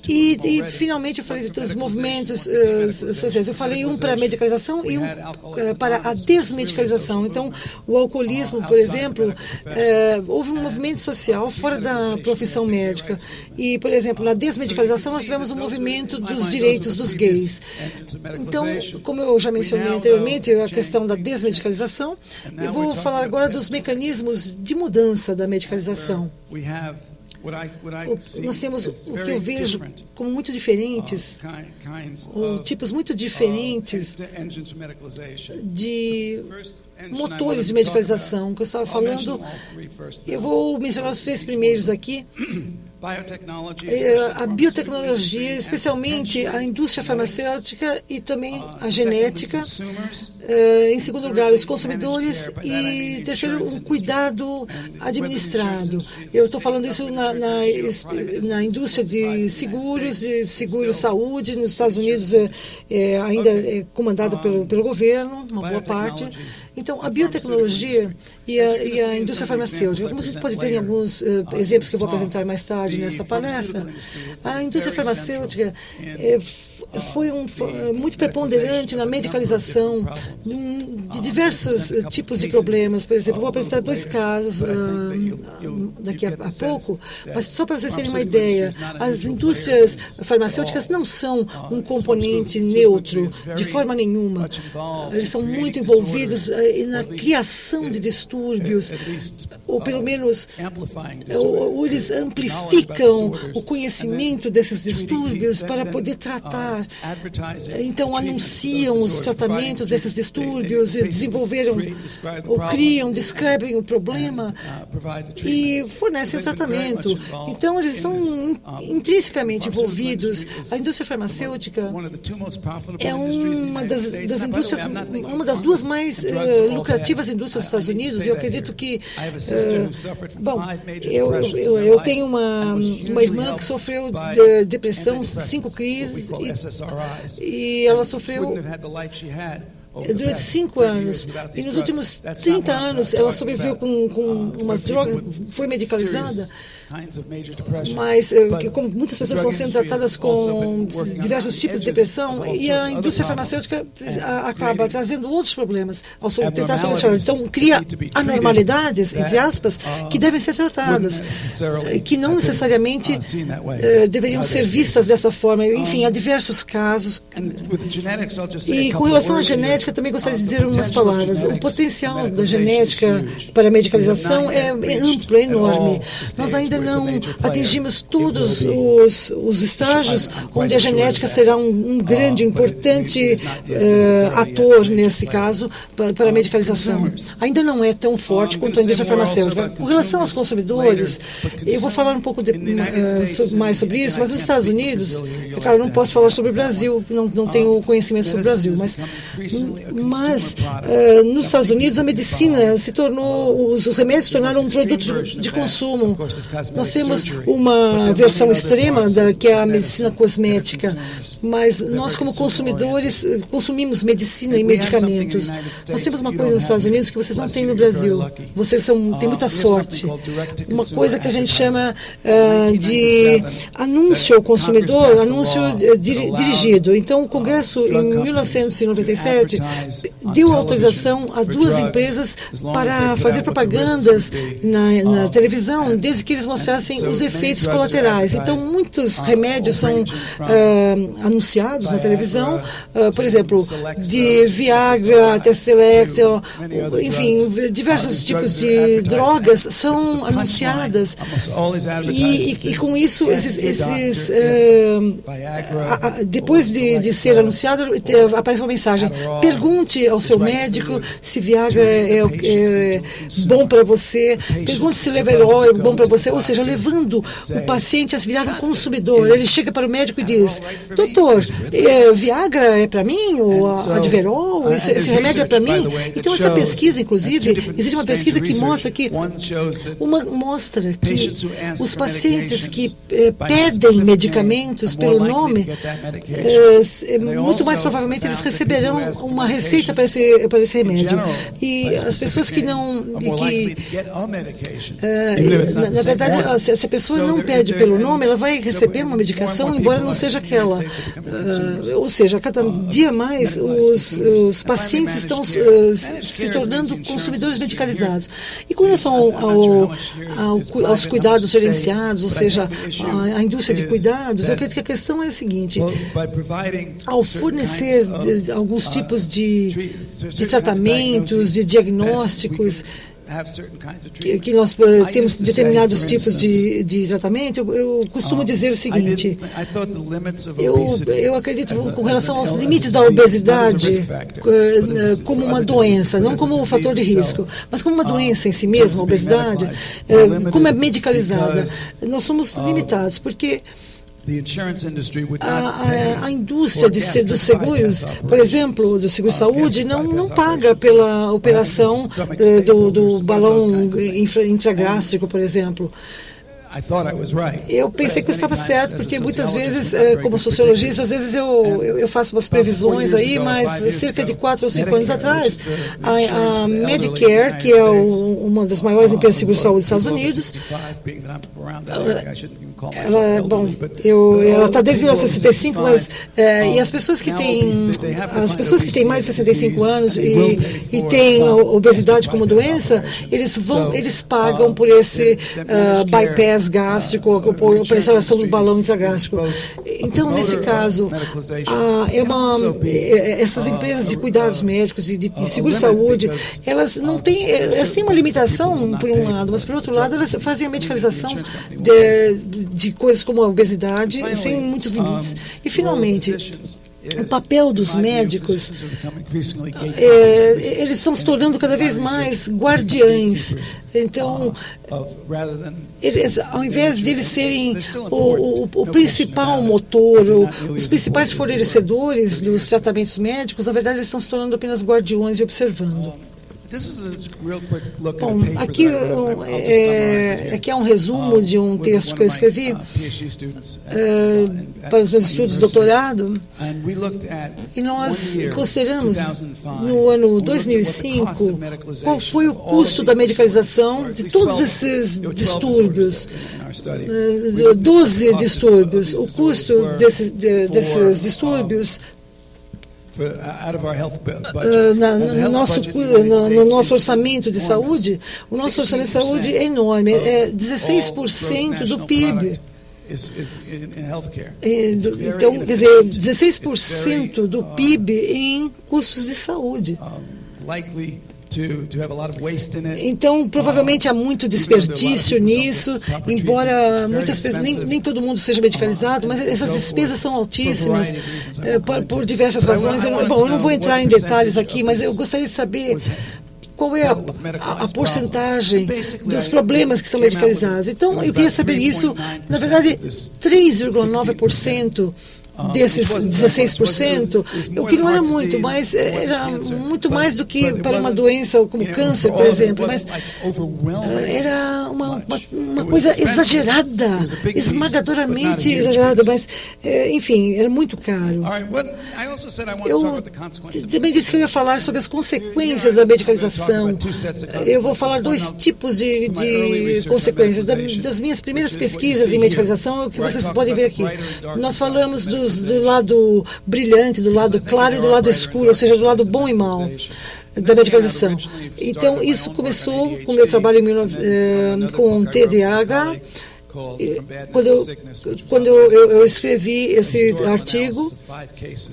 C: E finalmente, eu falei dos movimentos sociais. Eu falei um para a medicalização e um para a desmedicalização. Então, o alcoolismo, por exemplo, houve um movimento social fora da profissão médica. E, por exemplo, na desmedicalização, nós tivemos um movimento dos direitos dos gays. Então, como eu já mencionei anteriormente, a questão da desmedicalização, eu vou falar agora dos mecanismos de mudança da medicalização. Nós temos o que eu vejo como muito diferentes, ou tipos muito diferentes de motores de medicalização, que eu estava falando. Eu vou mencionar os 3 primeiros aqui. A biotecnologia, especialmente a indústria farmacêutica e também a genética. Em segundo lugar, os consumidores. E terceiro, um cuidado administrado. Eu estou falando isso na indústria de seguro-saúde. Nos Estados Unidos ainda é comandada pelo governo, uma boa parte. Então, a biotecnologia e a indústria farmacêutica, como vocês podem ver em alguns exemplos que eu vou apresentar mais tarde nessa palestra, a indústria farmacêutica foi muito preponderante na medicalização de diversos tipos de problemas. Por exemplo, eu vou apresentar 2 casos daqui a pouco, mas só para vocês terem uma ideia, as indústrias farmacêuticas não são um componente neutro, de forma nenhuma. Eles são muito envolvidos na criação de distúrbios, ou pelo menos eles amplificam o conhecimento desses distúrbios para poder tratar. Então, anunciam os tratamentos desses distúrbios, desenvolveram ou criam, descrevem o problema e fornecem o tratamento. Então, eles são intrinsecamente envolvidos. A indústria farmacêutica é uma das indústrias, uma das 2 mais lucrativas indústrias dos Estados Unidos, e eu acredito que... Bom, eu tenho uma irmã que sofreu de depressão, 5 crises, e ela sofreu durante 5 anos. E nos últimos 30 anos, ela sobreviveu com umas drogas, foi medicalizada. Mas, como muitas pessoas estão sendo tratadas com diversos tipos de depressão, e a indústria farmacêutica acaba trazendo outros problemas ao tentar solucionar. Então, cria anormalidades, entre aspas, que devem ser tratadas, que não necessariamente deveriam ser vistas dessa forma. Enfim, há diversos casos. E com relação à genética, também gostaria de dizer umas palavras. O potencial da genética para a medicalização é amplo, é enorme. Nós ainda não atingimos todos os estágios onde a genética será um grande, importante ator, nesse caso, para a medicalização. Ainda não é tão forte quanto a indústria farmacêutica. Com relação aos consumidores, eu vou falar um pouco mais sobre isso, mas nos Estados Unidos, é claro, não posso falar sobre o Brasil, não tenho conhecimento sobre o Brasil, mas Mas nos Estados Unidos a medicina se tornou, os remédios se tornaram um produto de consumo. Nós temos uma versão extrema que é a medicina cosmética, mas nós como consumidores consumimos medicina e medicamentos. Nós temos uma coisa nos Estados Unidos que vocês não têm no Brasil. Vocês têm muita sorte. Uma coisa que a gente chama de anúncio ao consumidor, anúncio dirigido. Então, o Congresso, em 1997, deu autorização a 2 empresas para fazer propagandas na televisão, desde que eles mostrassem os efeitos colaterais. Então, muitos remédios são anunciados na televisão, por exemplo, de Viagra, T-Selection, enfim, diversos tipos de drogas são anunciadas. E com isso, depois de ser anunciado, aparece uma mensagem: pergunte ao seu médico se Viagra é bom para você, pergunte se Levodopa é bom para você, ou seja, levando o paciente a virar um consumidor. Ele chega para o médico e diz: doutor, Viagra é para mim, ou Adderall, esse remédio é para mim? Então, essa pesquisa, inclusive, existe uma pesquisa que mostra que os pacientes que pedem medicamentos pelo nome, muito mais provavelmente eles receberão uma receita para esse remédio. E as pessoas que não... na verdade, se a pessoa não pede pelo nome, ela vai receber uma medicação, embora não seja aquela. Ou seja, cada dia mais os pacientes estão se tornando consumidores medicalizados. E com relação aos cuidados gerenciados, ou seja, a indústria de cuidados, eu acredito que a questão é a seguinte: ao fornecer alguns tipos de tratamentos, de diagnósticos, que nós temos determinados tipos de tratamento, eu costumo dizer o seguinte: eu acredito com relação aos limites da obesidade como uma doença, não como um fator de risco, mas como uma doença em si mesma, a obesidade, como é medicalizada. Nós somos limitados, porque a indústria dos seguros, por exemplo, do seguro-saúde, não paga pela operação do balão intragástrico, por exemplo. Eu pensei que eu estava certo, porque muitas vezes, como sociologista, às vezes eu faço umas previsões aí, mas cerca de 4 ou 5 anos atrás, a Medicare, que é uma das maiores empresas de seguro-saúde dos Estados Unidos, ela está desde 1965, mas e as pessoas que têm mais de 65 anos e têm obesidade como doença, eles pagam por esse bypass gástrico, por instalação do balão intragástrico. Então, nesse caso, essas empresas de cuidados médicos e de seguro-saúde, elas têm uma limitação, por um lado, mas, por outro lado, elas fazem a medicalização de coisas como a obesidade sem muitos limites. E, finalmente, o papel dos médicos, eles estão se tornando cada vez mais guardiães. Então, ao invés de eles serem o principal motor, os principais fornecedores dos tratamentos médicos, na verdade, eles estão se tornando apenas guardiões e observando. Bom, aqui é um resumo de um texto que eu escrevi para os meus estudos de doutorado, e nós consideramos no ano 2005 qual foi o custo da medicalização de todos esses distúrbios, 12 distúrbios. O custo desses distúrbios no nosso orçamento de saúde, o nosso orçamento de saúde é enorme, é 16% do PIB. Então, quer dizer, 16% do PIB em custos de saúde. Então, provavelmente há muito desperdício nisso, embora muitas pessoas, nem todo mundo seja medicalizado, mas essas despesas são altíssimas por diversas razões. Eu não vou entrar em detalhes aqui, mas eu gostaria de saber qual é a porcentagem dos problemas que são medicalizados. Então, eu queria saber isso. Na verdade, 3,9% desses 16%, o que não era muito, mas era muito mais do que para uma doença como câncer, por exemplo, mas era uma coisa exagerada, esmagadoramente exagerada, mas, enfim, era muito caro. Eu também disse que eu ia falar sobre as consequências da medicalização. Eu vou falar 2 tipos de consequências. Das minhas primeiras pesquisas em medicalização, é o que vocês podem ver aqui. Nós falamos do lado brilhante, do lado claro e do lado escuro, ou seja, do lado bom e mau da medicalização. Então, isso começou com o meu trabalho com TDAH. Quando eu escrevi esse artigo,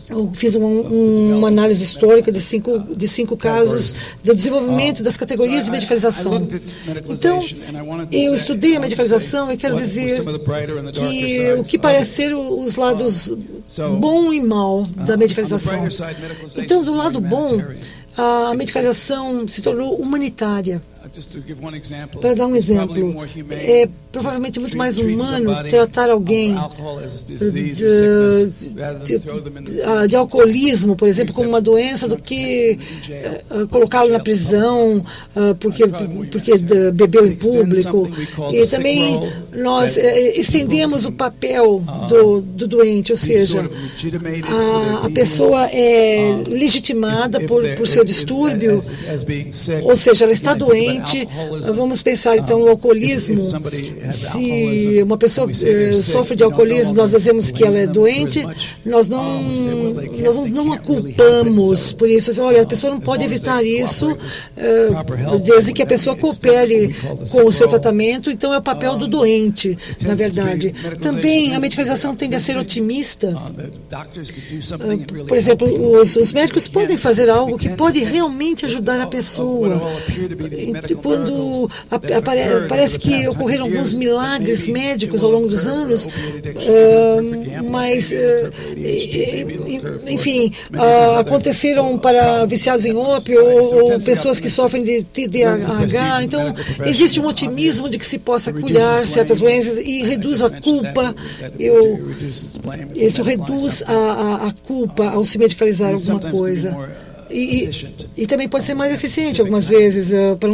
C: eu fiz uma análise histórica de cinco casos do desenvolvimento das categorias de medicalização. Então, eu estudei a medicalização e quero dizer que o que parece ser os lados bom e mau da medicalização. Então, do lado bom, a medicalização se tornou humanitária. Para dar um exemplo, é provavelmente muito mais humano tratar alguém de alcoolismo, por exemplo, como uma doença, do que colocá-lo na prisão porque bebeu em público. E também nós estendemos o papel do doente, ou seja, a pessoa é legitimada por seu distúrbio, ou seja, ela está doente. Vamos pensar então no alcoolismo. Se uma pessoa sofre de alcoolismo, nós dizemos que ela é doente, nós não a culpamos por isso. Olha, a pessoa não pode evitar isso desde que a pessoa coopere com o seu tratamento. Então é o papel do doente, na verdade. Também a medicalização tende a ser otimista. Por exemplo, os médicos podem fazer algo que pode realmente ajudar a pessoa. Quando parece que ocorreram alguns milagres médicos ao longo dos anos, mas, enfim, aconteceram para viciados em ópio ou pessoas que sofrem de TDAH. Então, existe um otimismo de que se possa curar certas doenças e reduz a culpa. Isso reduz a culpa ao se medicalizar alguma coisa. E também pode ser mais eficiente algumas vezes para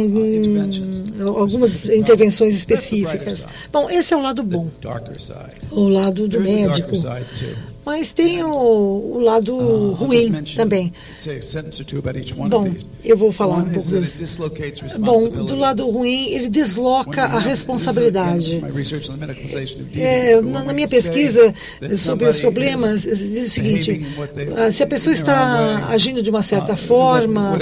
C: algumas intervenções específicas. Bom, esse é o lado bom, o lado do médico. Mas tem o lado ruim também. Bom, eu vou falar um pouco disso. Bom, do lado ruim, ele desloca a responsabilidade. Na minha pesquisa sobre os problemas, diz o seguinte: se a pessoa está agindo de uma certa forma,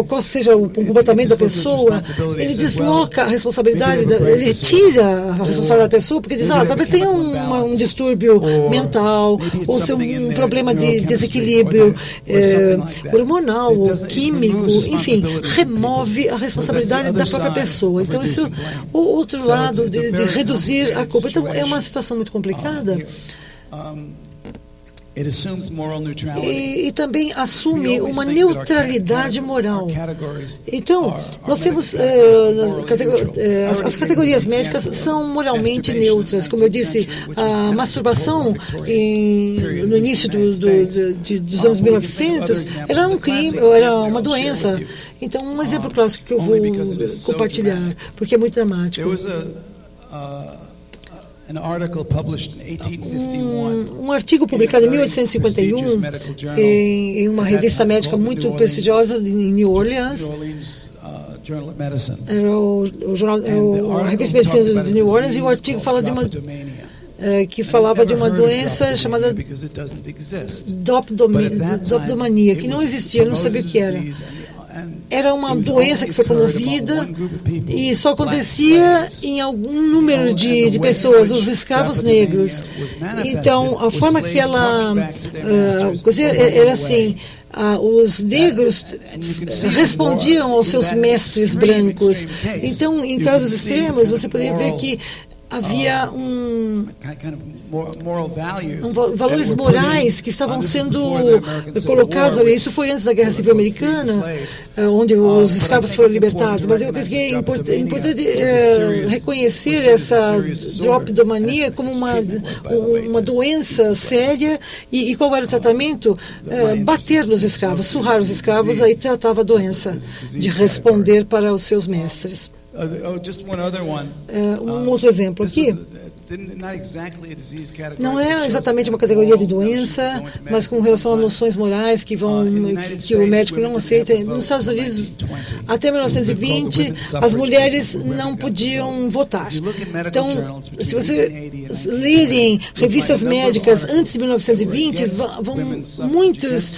C: qual seja o comportamento da pessoa, ele desloca a responsabilidade, ele tira a responsabilidade da pessoa, porque diz, talvez tenha um distúrbio mental, ou ser um problema de desequilíbrio hormonal ou químico, enfim, remove a responsabilidade da própria pessoa. Então, esse é o outro lado de reduzir a culpa. Então, é uma situação muito complicada. E também assume uma neutralidade moral. Então, nós temos as categorias médicas são moralmente neutras. Como eu disse, a masturbação no início dos anos 1900 era um crime, era uma doença. Então, um exemplo clássico que eu vou compartilhar, porque é muito dramático. Um artigo publicado em 1851 em uma revista médica muito prestigiosa em New Orleans. Era a revista de medicina de New Orleans, e o artigo fala de que falava de uma doença chamada dopdomania, que não existia, eu não sabia o que era. Era uma doença que foi promovida e só acontecia em algum número de pessoas, os escravos negros. Então, a forma que ela era assim: os negros respondiam aos seus mestres brancos. Então, em casos extremos, você poderia ver que havia valores morais que estavam sendo colocados ali. Isso foi antes da Guerra Civil Americana, onde os escravos foram libertados. Mas eu creio que é importante reconhecer essa dropidomania como uma doença séria. E qual era o tratamento? Bater nos escravos, surrar os escravos, aí tratava a doença de responder para os seus mestres. Um outro exemplo aqui. Não é exatamente uma categoria de doença, mas com relação a noções morais que o médico não aceita. Nos Estados Unidos, até 1920, as mulheres não podiam votar. Então, se você lerem revistas médicas antes de 1920, vão muitos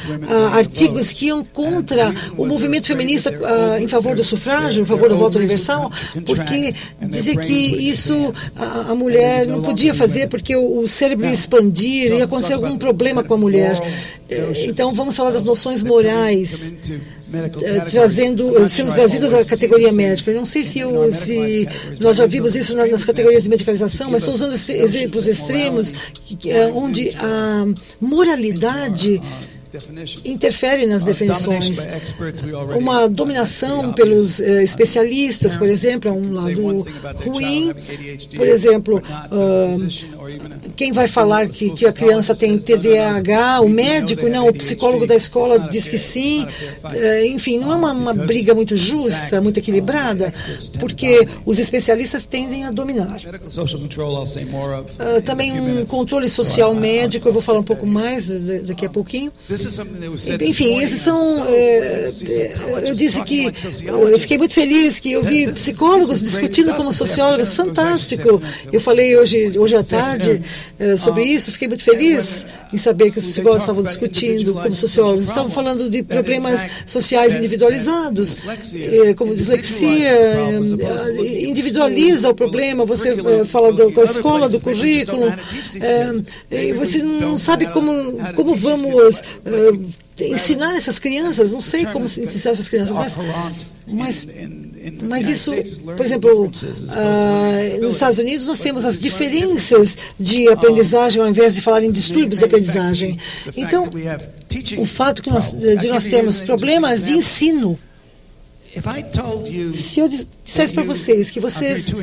C: artigos que iam contra o movimento feminista em favor do sufrágio, em favor do voto universal, porque dizia que isso a mulher não podia fazer porque o cérebro ia expandir, ia acontecer algum problema com a mulher. Então, vamos falar das noções morais sendo trazidas à categoria médica. Eu não sei se nós já vimos isso nas categorias de medicalização, mas estou usando exemplos extremos onde a moralidade interfere nas definições. Uma dominação pelos especialistas, por exemplo, é um lado ruim. Por exemplo, quem vai falar que a criança tem TDAH? O médico? Não. O psicólogo da escola diz que sim. Enfim, não é uma briga muito justa, muito equilibrada, porque os especialistas tendem a dominar. Também um controle social médico, eu vou falar um pouco mais daqui a pouquinho. Enfim, esses são... eu disse que eu fiquei muito feliz que eu vi psicólogos discutindo como sociólogas. Fantástico! Eu falei hoje à tarde sobre isso. Fiquei muito feliz em saber que os psicólogos estavam discutindo como sociólogos. Estavam falando de problemas sociais individualizados, como dislexia. Individualiza o problema. Você fala com a escola, do currículo. Você não sabe como vamos ensinar essas crianças. Não sei como ensinar essas crianças, mas isso, por exemplo, nos Estados Unidos nós temos as diferenças de aprendizagem ao invés de falar em distúrbios de aprendizagem. Então, o fato de nós termos problemas de ensino. Se eu dissesse para vocês que vocês...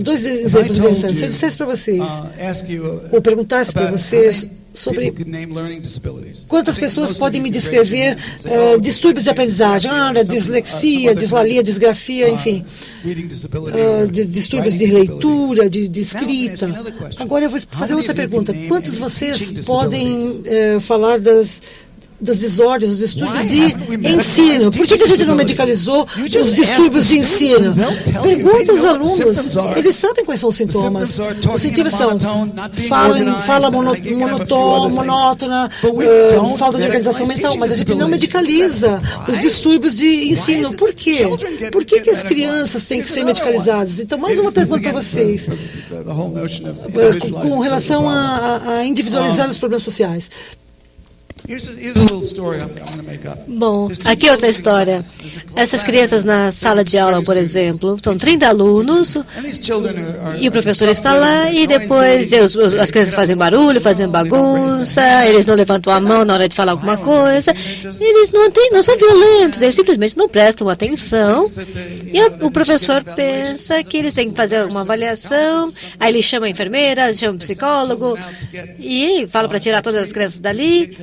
C: Dois exemplos interessantes. Se eu dissesse para vocês, ou perguntasse para vocês sobre quantas pessoas podem me descrever distúrbios de aprendizagem, dislexia, dislalia, disgrafia, enfim, distúrbios de leitura, de escrita. Agora eu vou fazer outra pergunta. Quantos vocês podem falar dos desordens, dos distúrbios de ensino? Por que a gente não medicalizou os distúrbios de ensino? Pergunta aos alunos, eles sabem quais são os sintomas. Os sintomas são fala monótona, falta de organização mental, mas a gente não medicaliza os distúrbios de ensino. Por quê? Por que as crianças têm que ser medicalizadas? Então, mais uma pergunta para vocês, com relação a individualizar os problemas sociais.
F: Bom, aqui outra história. Essas crianças na sala de aula, por exemplo, são 30 alunos e o professor está lá e depois as crianças fazem barulho, fazem bagunça, eles não levantam a mão na hora de falar alguma coisa, eles não são violentos, eles simplesmente não prestam atenção e o professor pensa que eles têm que fazer alguma avaliação, aí ele chama a enfermeira, chama o psicólogo e fala para tirar todas as crianças dali,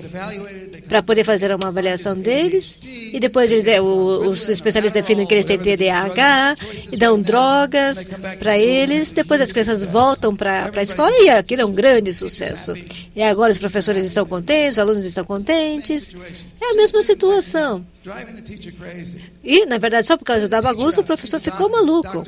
F: para poder fazer uma avaliação deles, e depois os especialistas definem que eles têm TDAH e dão drogas para eles, depois as crianças voltam para a escola e aquilo é um grande sucesso. E agora os professores estão contentes, os alunos estão contentes, é a mesma situação. E, na verdade, só por causa da bagunça, o professor ficou maluco.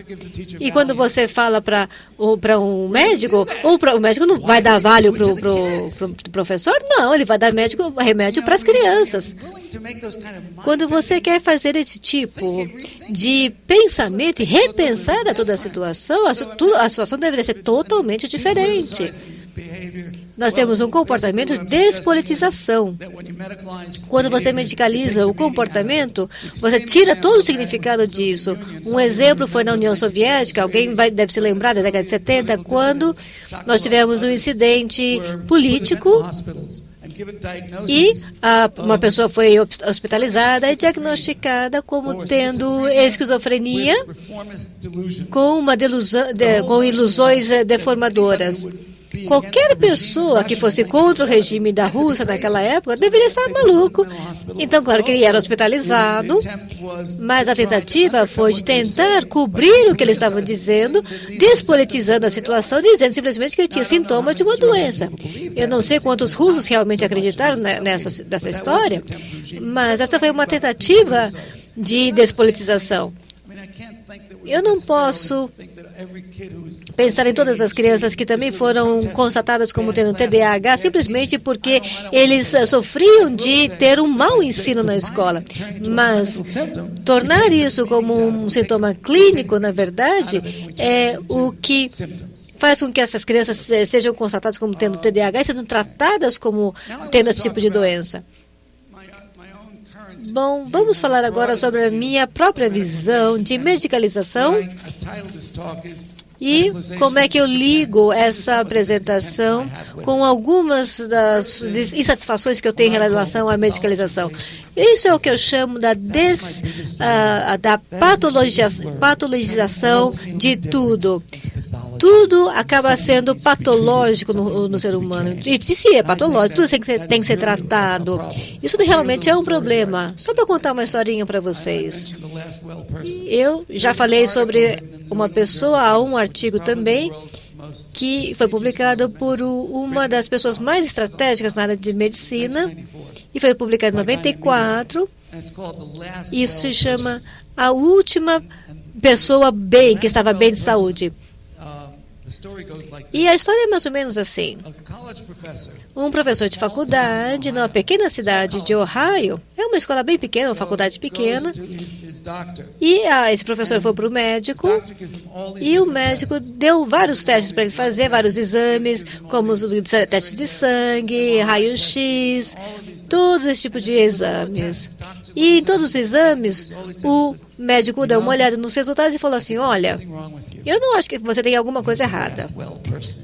F: E quando você fala para um médico, o médico não vai dar avalio para o professor? Não, ele vai dar remédio para as crianças. Quando você quer fazer esse tipo de pensamento e repensar toda a situação, a situação deveria ser totalmente diferente. nós temos um comportamento de despolitização. Quando você medicaliza o comportamento, você tira todo o significado disso. Um exemplo foi na União Soviética, alguém deve se lembrar da década de 70, quando nós tivemos um incidente político e uma pessoa foi hospitalizada e diagnosticada como tendo esquizofrenia com ilusões deformadoras. Qualquer pessoa que fosse contra o regime da Rússia naquela época deveria estar maluco. Então, claro que ele era hospitalizado, mas a tentativa foi de tentar cobrir o que ele estava dizendo, despolitizando a situação, dizendo simplesmente que ele tinha sintomas de uma doença. Eu não sei quantos russos realmente acreditaram nessa história, mas essa foi uma tentativa de despolitização. Eu não posso pensar em todas as crianças que também foram constatadas como tendo TDAH simplesmente porque eles sofriam de ter um mau ensino na escola. Mas tornar isso como um sintoma clínico, na verdade, é o que faz com que essas crianças sejam constatadas como tendo TDAH e sejam tratadas como tendo esse tipo de doença. Bom, vamos falar agora sobre a minha própria visão de medicalização e como é que eu ligo essa apresentação com algumas das insatisfações que eu tenho em relação à medicalização. Isso é o que eu chamo da patologização de tudo. Tudo acaba sendo patológico no ser humano. E se é patológico, tudo tem que ser tratado. Isso realmente é um problema. Só para contar uma historinha para vocês. Eu já falei sobre uma pessoa, há um artigo também, que foi publicado por uma das pessoas mais estratégicas na área de medicina, e foi publicado em 94. Isso se chama A Última Pessoa Bem, que estava bem de saúde. E a história é mais ou menos assim. Um professor de faculdade numa pequena cidade de Ohio, é uma escola bem pequena, uma faculdade pequena, e esse professor foi para o médico, e o médico deu vários testes para ele fazer, vários exames, como os testes de sangue, raio-x, todo esse tipo de exames. E em todos os exames, o médico deu uma olhada nos resultados e falou assim: olha, eu não acho que você tem alguma coisa errada,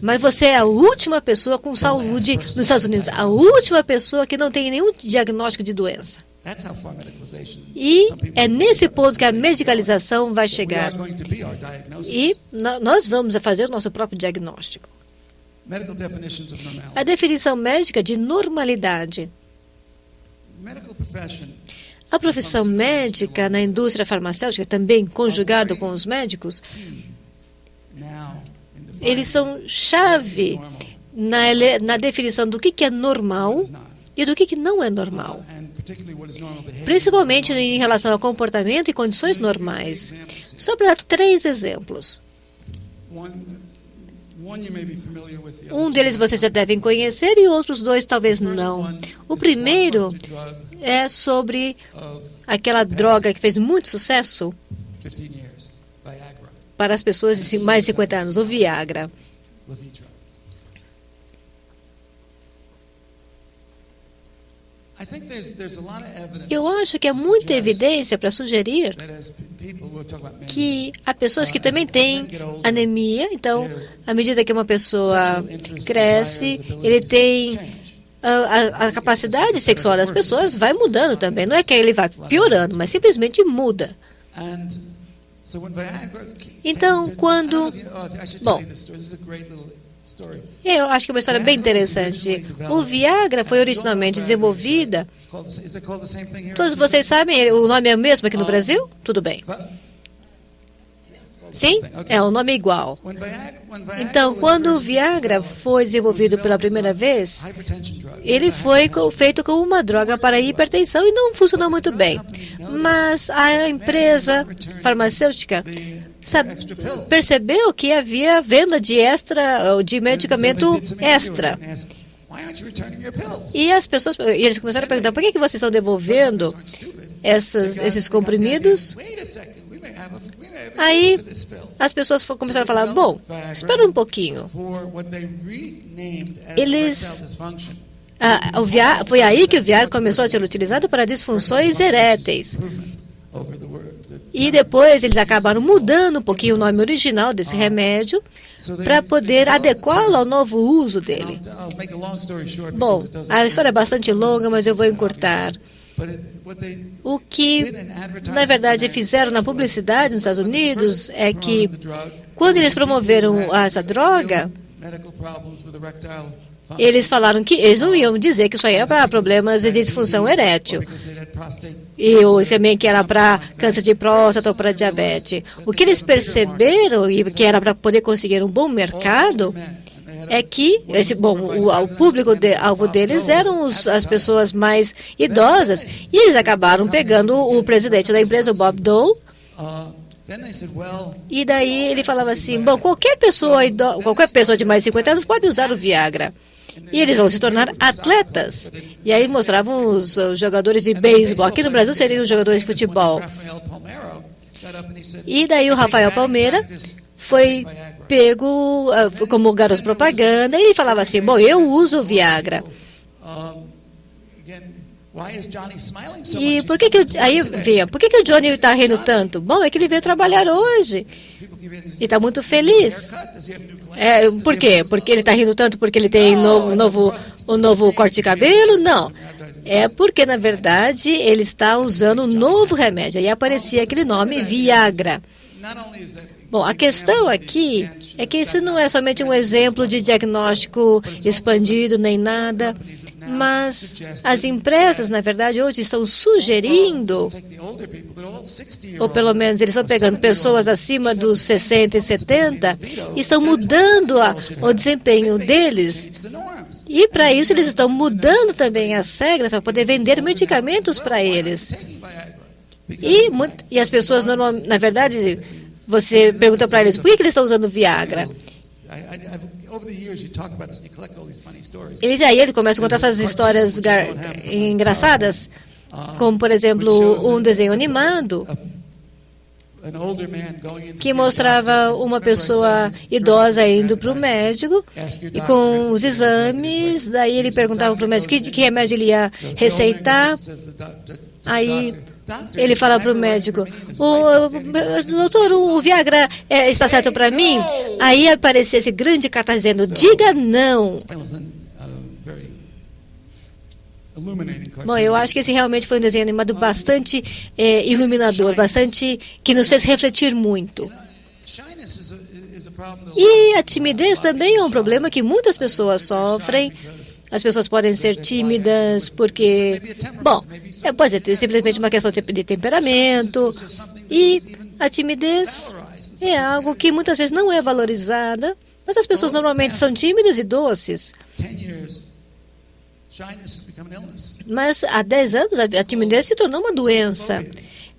F: mas você é a última pessoa com saúde nos Estados Unidos, a última pessoa que não tem nenhum diagnóstico de doença. E é nesse ponto que a medicalização vai chegar. E nós vamos fazer o nosso próprio diagnóstico. A definição médica de normalidade. A profissão médica na indústria farmacêutica, também conjugado com os médicos, eles são chave na definição do que é normal e do que não é normal. Principalmente em relação ao comportamento e condições normais. Só para dar 3 exemplos. Um deles vocês já devem conhecer e outros 2 talvez não. O primeiro é sobre aquela droga que fez muito sucesso para as pessoas de mais de 50 anos, o Viagra. Eu acho que há muita evidência para sugerir que há pessoas que também têm anemia. Então, à medida que uma pessoa cresce, ele tem a capacidade sexual das pessoas vai mudando também. Não é que ele vai piorando, mas simplesmente muda. Então, quando... Bom, eu acho que é uma história bem interessante. O Viagra foi originalmente desenvolvida... Todos vocês sabem, o nome é o mesmo aqui no Brasil? Tudo bem. Sim? É, o nome é igual. Então, quando o Viagra foi desenvolvido pela primeira vez, ele foi feito como uma droga para hipertensão e não funcionou muito bem. Mas a empresa farmacêutica percebeu que havia venda de medicamento extra. E eles começaram a perguntar: por que vocês estão devolvendo esses comprimidos? Aí as pessoas começaram a falar, bom, espera um pouquinho. Foi aí que o Viagra começou a ser utilizado para disfunções eréteis. E depois eles acabaram mudando um pouquinho o nome original desse remédio para poder adequá-lo ao novo uso dele. Bom, a história é bastante longa, mas eu vou encurtar. O que, na verdade, fizeram na publicidade nos Estados Unidos é que, quando eles promoveram essa droga, eles falaram que eles não iam dizer que isso aí é para problemas de disfunção erétil. E também que era para câncer de próstata ou para diabetes. O que eles perceberam, e que era para poder conseguir um bom mercado, é que o público-alvo deles eram as pessoas mais idosas. E eles acabaram pegando o presidente da empresa, o Bob Dole. E daí ele falava assim, bom, qualquer pessoa de mais de 50 anos pode usar o Viagra. E eles vão se tornar atletas. E aí mostravam os jogadores de beisebol. Aqui no Brasil seriam os jogadores de futebol. E daí o Rafael Palmeira foi pego como garoto propaganda e falava assim, bom, eu uso o Viagra. E por que o Johnny está rindo tanto? Bom, é que ele veio trabalhar hoje e está muito feliz. Por quê? Porque ele está rindo tanto porque ele tem um novo corte de cabelo? Não. É porque, na verdade, ele está usando um novo remédio. Aí aparecia aquele nome, Viagra. Bom, a questão aqui é que isso não é somente um exemplo de diagnóstico expandido nem nada, mas as empresas, na verdade, hoje estão sugerindo, ou pelo menos eles estão pegando pessoas acima dos 60 e 70, e estão mudando o desempenho deles. E para isso eles estão mudando também as regras para poder vender medicamentos para eles. E as pessoas, na verdade, você pergunta para eles, por que eles estão usando Viagra? Ele começa a contar essas histórias engraçadas, como, por exemplo, um desenho animado que mostrava uma pessoa idosa indo para o médico e com os exames, daí ele perguntava para o médico que remédio ele ia receitar. Aí ele fala para o médico, doutor, o Viagra está certo para mim? Aí aparecia esse grande cartaz dizendo, diga não. Bom, eu acho que esse realmente foi um desenho animado bastante iluminador, que nos fez refletir muito. E a timidez também é um problema que muitas pessoas sofrem. As pessoas podem ser tímidas porque, bom, pode ser simplesmente uma questão de temperamento. E a timidez é algo que muitas vezes não é valorizada, mas as pessoas normalmente são tímidas e doces. Mas há 10 anos a timidez se tornou uma doença.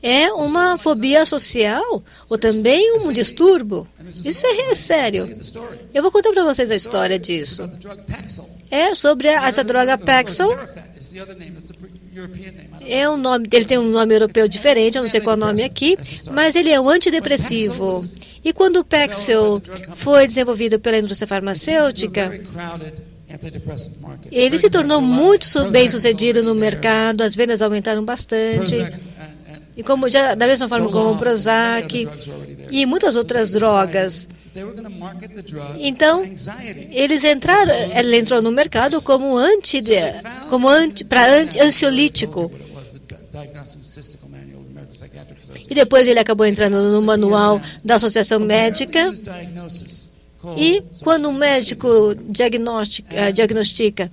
F: É uma fobia social ou também um distúrbio. Isso é sério. Eu vou contar para vocês a história disso. É sobre essa droga Paxil. Ele tem um nome europeu diferente, eu não sei qual é o nome aqui, mas ele é um antidepressivo. E quando o Paxil foi desenvolvido pela indústria farmacêutica, ele se tornou muito bem sucedido no mercado, as vendas aumentaram bastante. E da mesma forma como o Prozac e muitas outras drogas. Então, ele entrou no mercado como ansiolítico. E depois ele acabou entrando no manual da Associação Médica. E quando o médico diagnostica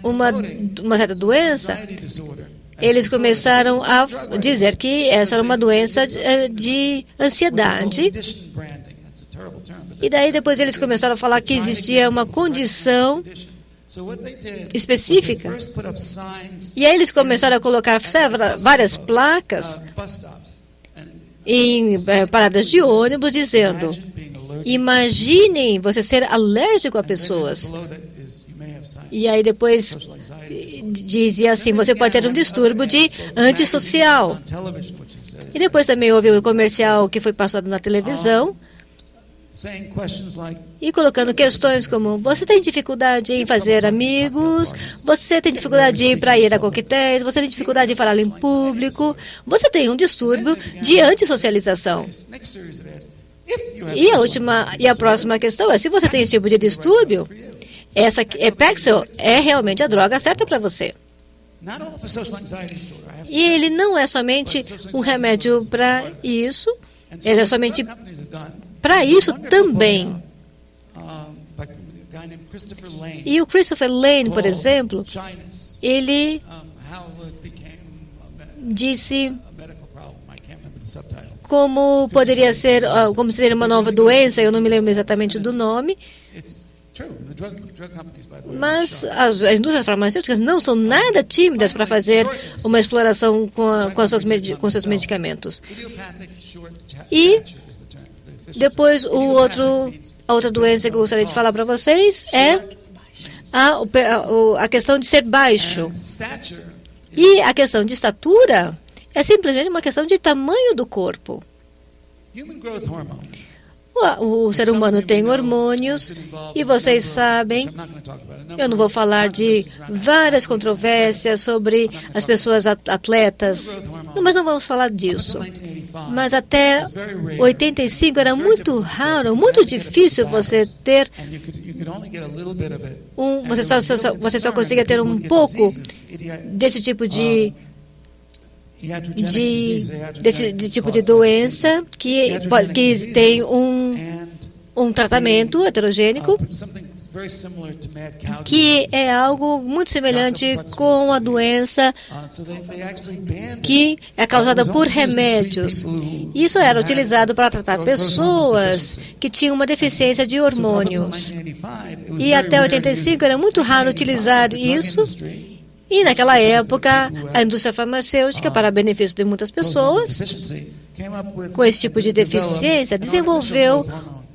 F: uma certa doença, eles começaram a dizer que essa era uma doença de ansiedade. E daí depois eles começaram a falar que existia uma condição específica. E aí eles começaram a colocar várias placas em paradas de ônibus dizendo, imaginem você ser alérgico a pessoas. E aí depois dizia assim, você pode ter um distúrbio de antissocial. E depois também houve o comercial que foi passado na televisão, e colocando questões como: você tem dificuldade em fazer amigos, você tem dificuldade para ir a coquetéis, você tem dificuldade em falar em público, você tem um distúrbio de antissocialização. E a próxima questão é: se você tem esse tipo de distúrbio, essa Paxil é realmente a droga certa para você. E ele não é somente um remédio para isso, ele é somente para isso também. E o Christopher Lane, por exemplo, ele disse como poderia ser, como seria uma nova doença, eu não me lembro exatamente do nome, mas as indústrias farmacêuticas não são nada tímidas para fazer uma exploração com seus medicamentos. E depois, a outra doença que eu gostaria de falar para vocês é a questão de ser baixo. E a questão de estatura é simplesmente uma questão de tamanho do corpo. O ser humano tem hormônios e vocês sabem, eu não vou falar de várias controvérsias sobre as pessoas atletas, mas não vamos falar disso. Mas até 85 era muito raro, muito difícil você ter você só conseguia ter um pouco desse tipo de tipo de doença que tem um tratamento heterogênico, que é algo muito semelhante com a doença que é causada por remédios. Isso era utilizado para tratar pessoas que tinham uma deficiência de hormônios. E até 85 era muito raro utilizar isso. E naquela época, a indústria farmacêutica, para benefício de muitas pessoas, com esse tipo de deficiência, desenvolveu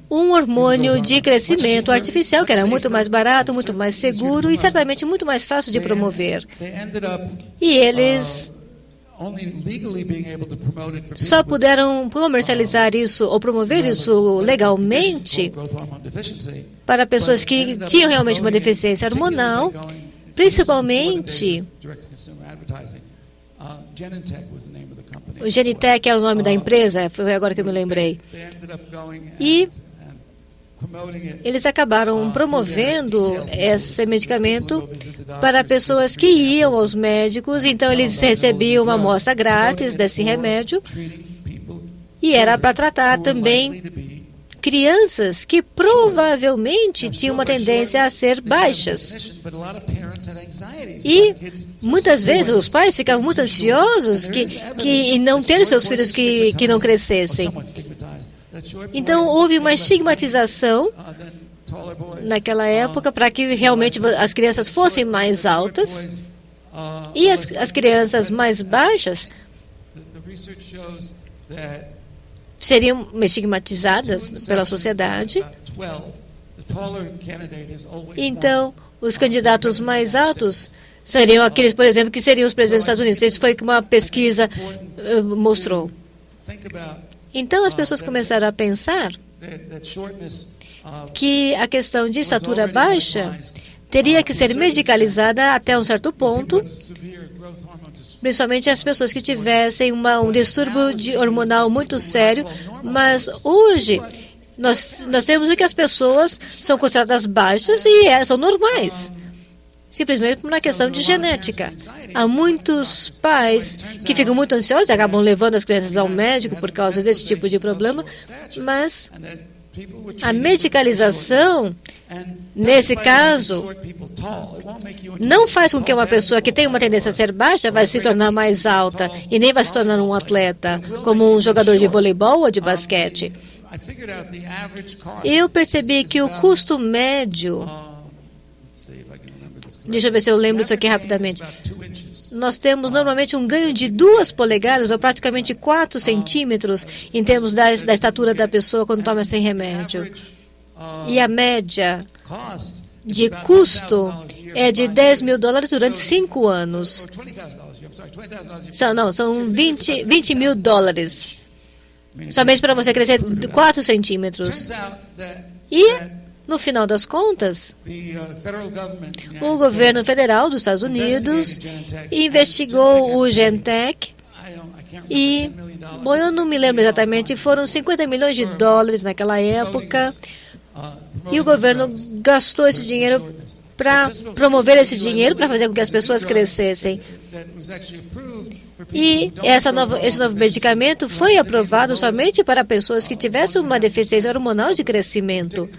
F: um hormônio de crescimento artificial, que era muito mais barato, muito mais seguro e certamente muito mais fácil de promover. E eles só puderam comercializar isso ou promover isso legalmente para pessoas que tinham realmente uma deficiência hormonal, principalmente. O Genentech é o nome da empresa, foi agora que eu me lembrei. E eles acabaram promovendo esse medicamento para pessoas que iam aos médicos, então eles recebiam uma amostra grátis desse remédio e era para tratar também crianças que provavelmente tinham uma tendência a ser baixas. E muitas vezes os pais ficavam muito ansiosos em não ter seus filhos que não crescessem. Então, houve uma estigmatização naquela época para que realmente as crianças fossem mais altas e as crianças mais baixas seriam estigmatizadas pela sociedade. Então, os candidatos mais altos seriam aqueles, por exemplo, que seriam os presidentes dos Estados Unidos. Isso foi o que uma pesquisa mostrou. Então, as pessoas começaram a pensar que a questão de estatura baixa teria que ser medicalizada até um certo ponto, principalmente as pessoas que tivessem um distúrbio hormonal muito sério. Mas hoje, nós temos que as pessoas são consideradas baixas e são normais, simplesmente por uma questão de genética. Há muitos pais que ficam muito ansiosos e acabam levando as crianças ao médico por causa desse tipo de problema, mas a medicalização, nesse caso, não faz com que uma pessoa que tem uma tendência a ser baixa vai se tornar mais alta e nem vai se tornar um atleta, como um jogador de voleibol ou de basquete. Eu percebi que o custo médio, deixa eu ver se eu lembro disso aqui rapidamente. Nós temos normalmente um ganho de 2 polegadas, ou praticamente 4 centímetros, em termos da estatura da pessoa quando toma esse remédio. E a média de custo é de $10 mil durante 5 anos. São 20 mil dólares. Somente para você crescer 4 centímetros. E, no final das contas, o governo federal dos Estados Unidos investigou o Genentech e, bom, eu não me lembro exatamente, foram 50 milhões de dólares naquela época, e o governo gastou esse dinheiro para promover esse dinheiro, para fazer com que as pessoas crescessem. E esse novo medicamento foi aprovado somente para pessoas que tivessem uma deficiência hormonal de crescimento.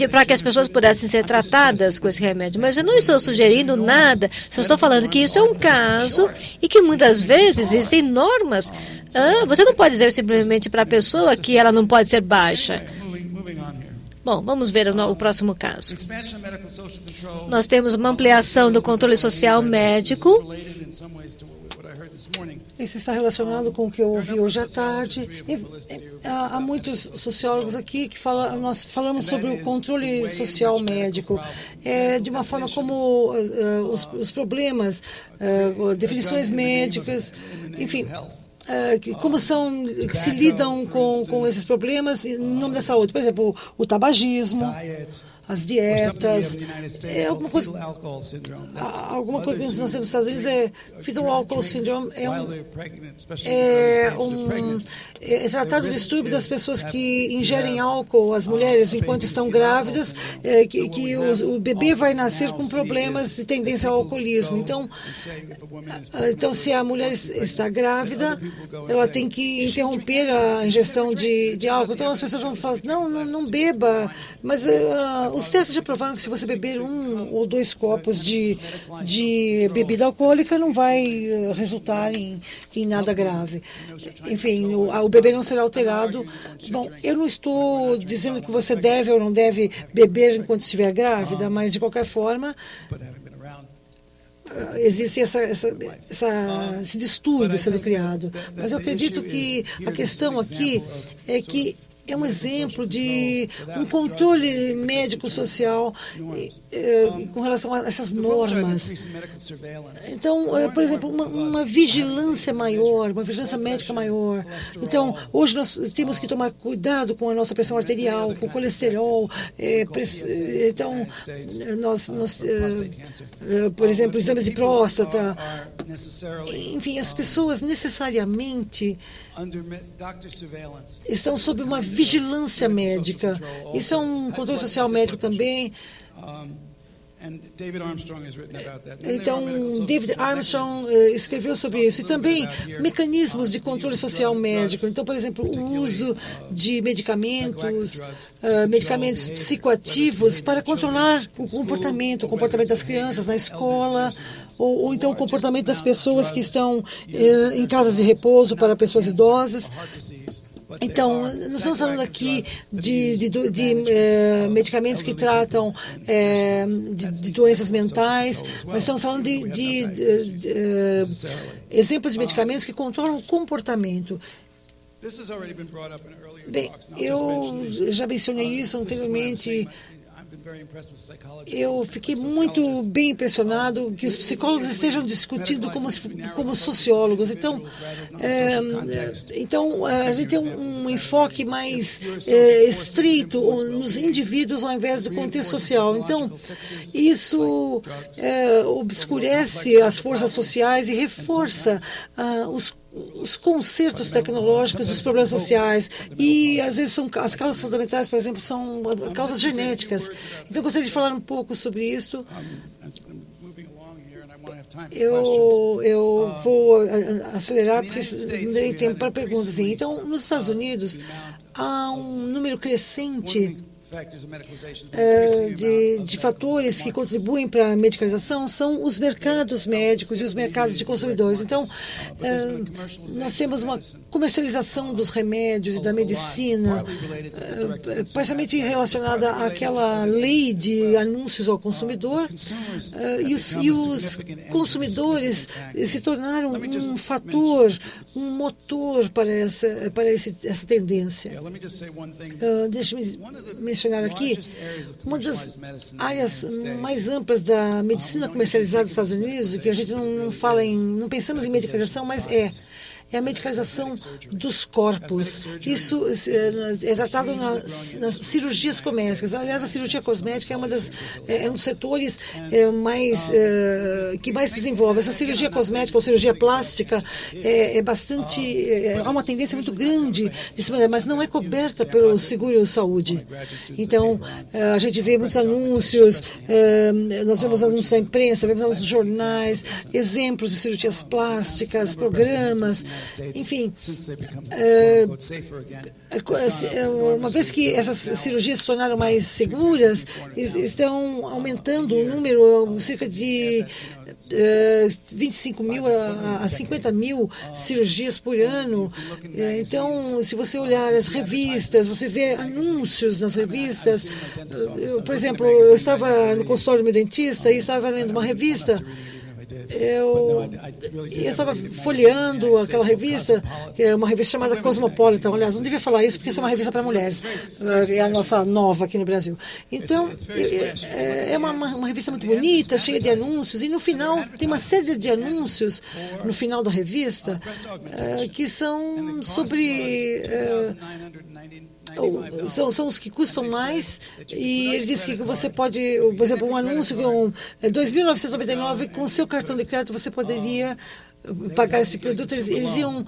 F: Para que as pessoas pudessem ser tratadas com esse remédio. Mas eu não estou sugerindo nada, só estou falando que isso é um caso e que muitas vezes existem normas. Você não pode dizer simplesmente para a pessoa que ela não pode ser baixa. Bom, vamos ver o próximo caso. Nós temos uma ampliação do controle social médico.
C: Isso está relacionado com o que eu ouvi hoje à tarde. Há muitos sociólogos aqui que nós falamos sobre o controle social médico, de uma forma como os problemas, definições médicas, enfim, como se lidam com esses problemas em nome da saúde. Por exemplo, o tabagismo, as dietas, alguma coisa que nós temos nos Estados Unidos fetal alcohol syndrome, é tratado o distúrbio das pessoas que ingerem álcool, as mulheres, enquanto estão grávidas, que o bebê vai nascer com problemas de tendência ao alcoolismo. Então, se a mulher está grávida, ela tem que interromper a ingestão de álcool. Então, as pessoas vão falar, não beba, mas os testes já provaram que se você beber 1 ou 2 copos de bebida alcoólica, não vai resultar em nada grave. Enfim, o bebê não será alterado. Bom, eu não estou dizendo que você deve ou não deve beber enquanto estiver grávida, mas, de qualquer forma, existe esse distúrbio sendo criado. Mas eu acredito que a questão aqui é que é um exemplo de um controle médico-social com relação a essas normas. Então, por exemplo, uma vigilância maior, uma vigilância médica maior. Então, hoje nós temos que tomar cuidado com a nossa pressão arterial, com o colesterol. Então, por exemplo, exames de próstata. Enfim, as pessoas necessariamente estão sob uma vigilância médica. Isso é um controle social médico também. Então, David Armstrong escreveu sobre isso. E também mecanismos de controle social médico. Então, por exemplo, o uso de medicamentos psicoativos para controlar o comportamento das crianças na escola, ou então o comportamento das pessoas que estão em casas de repouso para pessoas idosas. Então, nós estamos falando aqui de medicamentos que tratam de doenças mentais, mas estamos falando de exemplos de medicamentos que controlam o comportamento. Bem, eu já mencionei isso anteriormente. Eu fiquei muito bem impressionado que os psicólogos estejam discutindo como sociólogos. Então, a gente tem um enfoque mais estrito nos indivíduos ao invés do contexto social. Então, isso obscurece as forças sociais e reforça os concertos tecnológicos dos problemas sociais, e às vezes as causas fundamentais, por exemplo, são causas genéticas. Então, eu gostaria de falar um pouco sobre isso. Eu vou acelerar porque não terei tempo para perguntas. Assim. Então, nos Estados Unidos, há um número crescente de fatores que contribuem para a medicalização são os mercados médicos e os mercados de consumidores. Então, nós temos uma comercialização dos remédios e da medicina, parcialmente relacionada àquela lei de anúncios ao consumidor, e os consumidores se tornaram um fator, um motor para essa tendência. Deixe-me mencionar mencionar aqui, uma das áreas mais amplas da medicina comercializada dos Estados Unidos, que a gente não pensamos em medicalização, mas é a medicalização dos corpos. Isso é tratado nas cirurgias cosméticas. Aliás, a cirurgia cosmética é um dos setores que mais desenvolve. Essa cirurgia cosmética ou cirurgia plástica há uma tendência muito grande de se mas não é coberta pelo seguro-saúde. Então, a gente vê muitos anúncios, nós vemos anúncios na imprensa, vemos anúncios nos jornais, exemplos de cirurgias plásticas, programas. Enfim, uma vez que essas cirurgias se tornaram mais seguras, estão aumentando o número, cerca de 25 mil a 50 mil cirurgias por ano. Então, se você olhar as revistas, você vê anúncios nas revistas. Por exemplo, eu estava no consultório do meu dentista e estava lendo uma revista. Eu estava folheando aquela revista, que é uma revista chamada Cosmopolitan. Aliás, não devia falar isso porque isso é uma revista para mulheres, é a nossa nova aqui no Brasil. Então, é uma revista muito bonita, cheia de anúncios, e no final tem uma série de anúncios no final da revista que são sobre... São os que custam mais, e ele diz que você pode, por exemplo, um anúncio com R$2.999, com o seu cartão de crédito você poderia pagar esse produto. Eles iam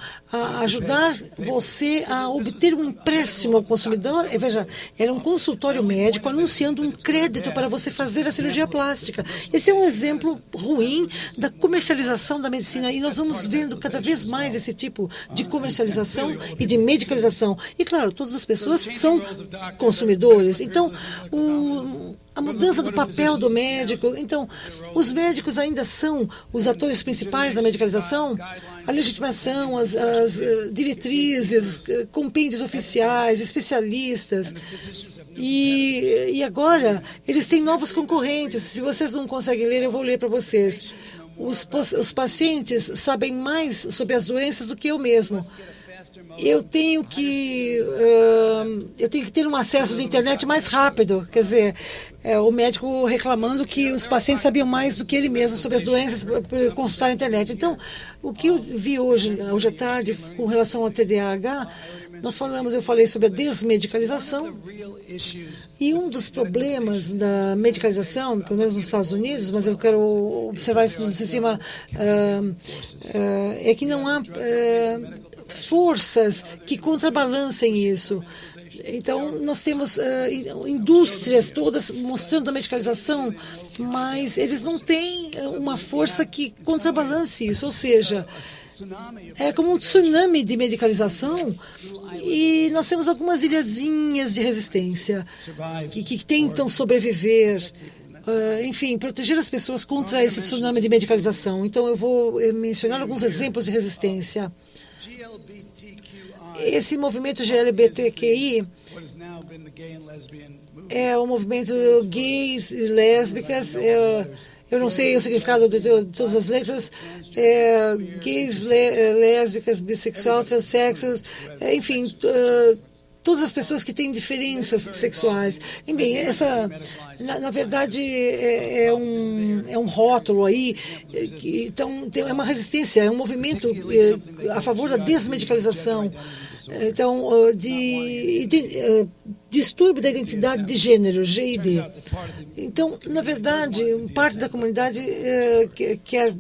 C: ajudar você a obter um empréstimo ao consumidor. Veja, era um consultório médico anunciando um crédito para você fazer a cirurgia plástica. Esse é um exemplo ruim da comercialização da medicina, e nós vamos vendo cada vez mais esse tipo de comercialização e de medicalização. E, claro, todas as pessoas são consumidores. Então, a mudança do papel do médico. Então, os médicos ainda são os atores principais da medicalização. A legitimação, as diretrizes, compêndios oficiais, especialistas. E agora, eles têm novos concorrentes. Se vocês não conseguem ler, eu vou ler para vocês. Os pacientes sabem mais sobre as doenças do que eu mesmo. Eu tenho que ter um acesso de internet mais rápido. Quer dizer, o médico reclamando que os pacientes sabiam mais do que ele mesmo sobre as doenças por consultar a internet. Então, o que eu vi hoje à tarde com relação ao TDAH, eu falei sobre a desmedicalização, e um dos problemas da medicalização, pelo menos nos Estados Unidos, mas eu quero observar isso no sistema, é que não há forças que contrabalancem isso. Então, nós temos indústrias todas mostrando a medicalização, mas eles não têm uma força que contrabalance isso. Ou seja, é como um tsunami de medicalização, e nós temos algumas ilhazinhas de resistência que tentam sobreviver. Enfim, proteger as pessoas contra esse tsunami de medicalização. Então, eu vou mencionar alguns exemplos de resistência. Esse movimento GLBTQI é o movimento gays e lésbicas. Eu não sei o significado de todas as letras. Gays, lésbicas, bissexual, transexuos, enfim, todas as pessoas que têm diferenças sexuais. Bem, na verdade, é um rótulo aí. Então, é uma resistência, é um movimento a favor da desmedicalização. Então, distúrbio da identidade de gênero, GID. Então, na verdade, parte da comunidade quer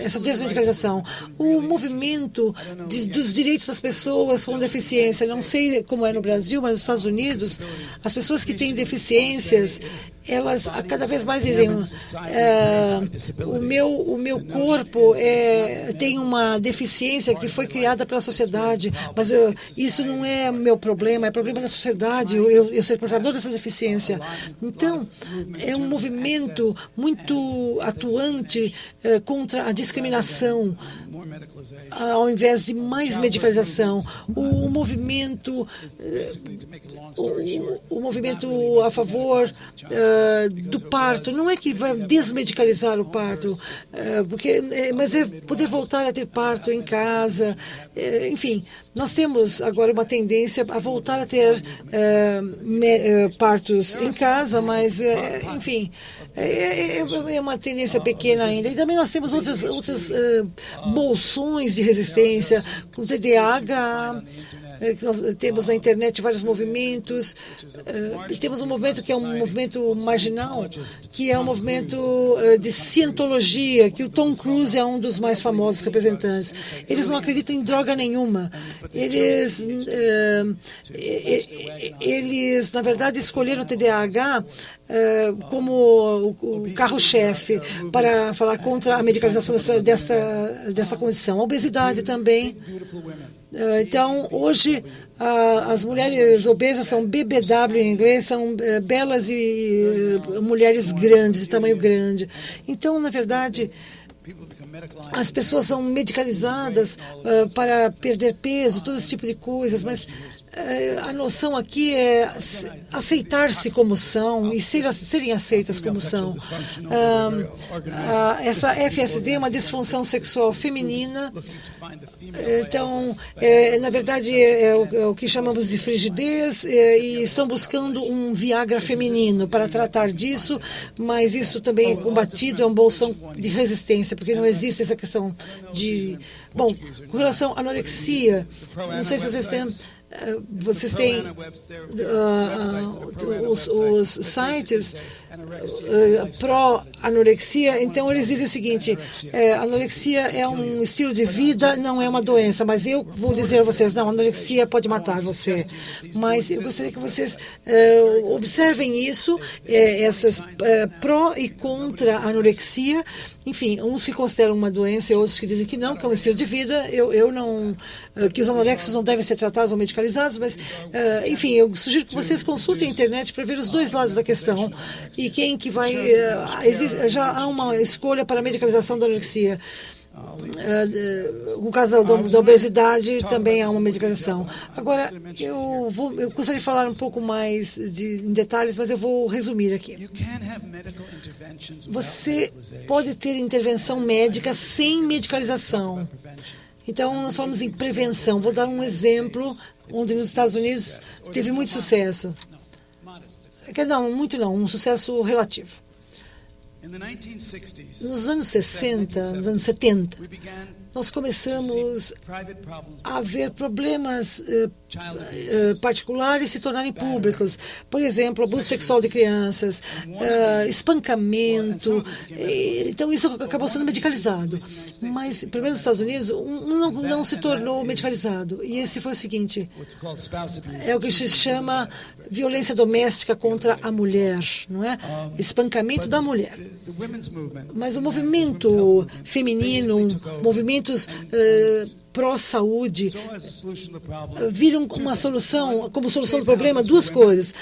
C: essa desmedicalização. O movimento dos direitos das pessoas com deficiência, não sei como é no Brasil, mas nos Estados Unidos, as pessoas que têm deficiências, elas cada vez mais dizem, o meu corpo tem uma deficiência que foi criada pela sociedade, mas isso não é meu problema, é problema da sociedade, eu ser portador dessa deficiência. Então, é um movimento muito atuante contra a discriminação.
B: ao invés de mais medicalização. O movimento a favor do parto não é que vai desmedicalizar o parto, mas é poder voltar a ter parto em casa. Enfim, nós temos agora uma tendência a voltar a ter partos em casa, mas, enfim, é uma tendência pequena ainda. E também nós temos outras bolsões de resistência, com TDAH, que nós temos na internet vários movimentos. Temos um movimento que é um movimento marginal, que é um movimento de cientologia, que o Tom Cruise é um dos mais famosos representantes. Eles não acreditam em droga nenhuma. Eles na verdade, escolheram o TDAH como o carro-chefe para falar contra a medicalização dessa condição. A obesidade também. Então, hoje, as mulheres obesas são BBW em inglês, são belas e mulheres grandes, de tamanho grande. Então, na verdade, as pessoas são medicalizadas para perder peso, todo esse tipo de coisas, mas a noção aqui é aceitar-se como são e serem aceitas como são. Essa FSD é uma disfunção sexual feminina. Então, na verdade, é o que chamamos de frigidez, e estão buscando um Viagra feminino para tratar disso, mas isso também é combatido, é um bolsão de resistência, porque não existe essa questão de... Bom, com relação à anorexia, não sei se vocês têm os sites pró-anorexia. Então, eles dizem o seguinte: anorexia é um estilo de vida, não é uma doença. Mas eu vou dizer a vocês, não, anorexia pode matar você. Mas eu gostaria que vocês observem isso, essas pró e contra a anorexia. Enfim, uns que consideram uma doença e outros que dizem que não, que é um estilo de vida. Eu não... que os anoréxicos não devem ser tratados ou medicalizados, mas, enfim, eu sugiro que vocês consultem a internet para ver os dois lados da questão. E quem que vai... já há uma escolha para a medicalização da anorexia. No caso da obesidade, também há uma medicalização. Agora, eu gostaria de falar um pouco mais em detalhes, mas eu vou resumir aqui. Você pode ter intervenção médica sem medicalização. Então, nós falamos em prevenção. Vou dar um exemplo onde nos Estados Unidos teve muito sucesso. Não, muito não, um sucesso relativo. Nos anos 60, nos anos 70, nós começamos a ver problemas particulares se tornarem públicos. Por exemplo, abuso sexual de crianças, espancamento. Então, isso acabou sendo medicalizado. Mas, pelo menos nos Estados Unidos, não se tornou medicalizado. E esse foi o seguinte: é o que se chama violência doméstica contra a mulher, não é? Espancamento da mulher. Mas o movimento feminino, movimentos pró-saúde, viram como solução do problema duas coisas: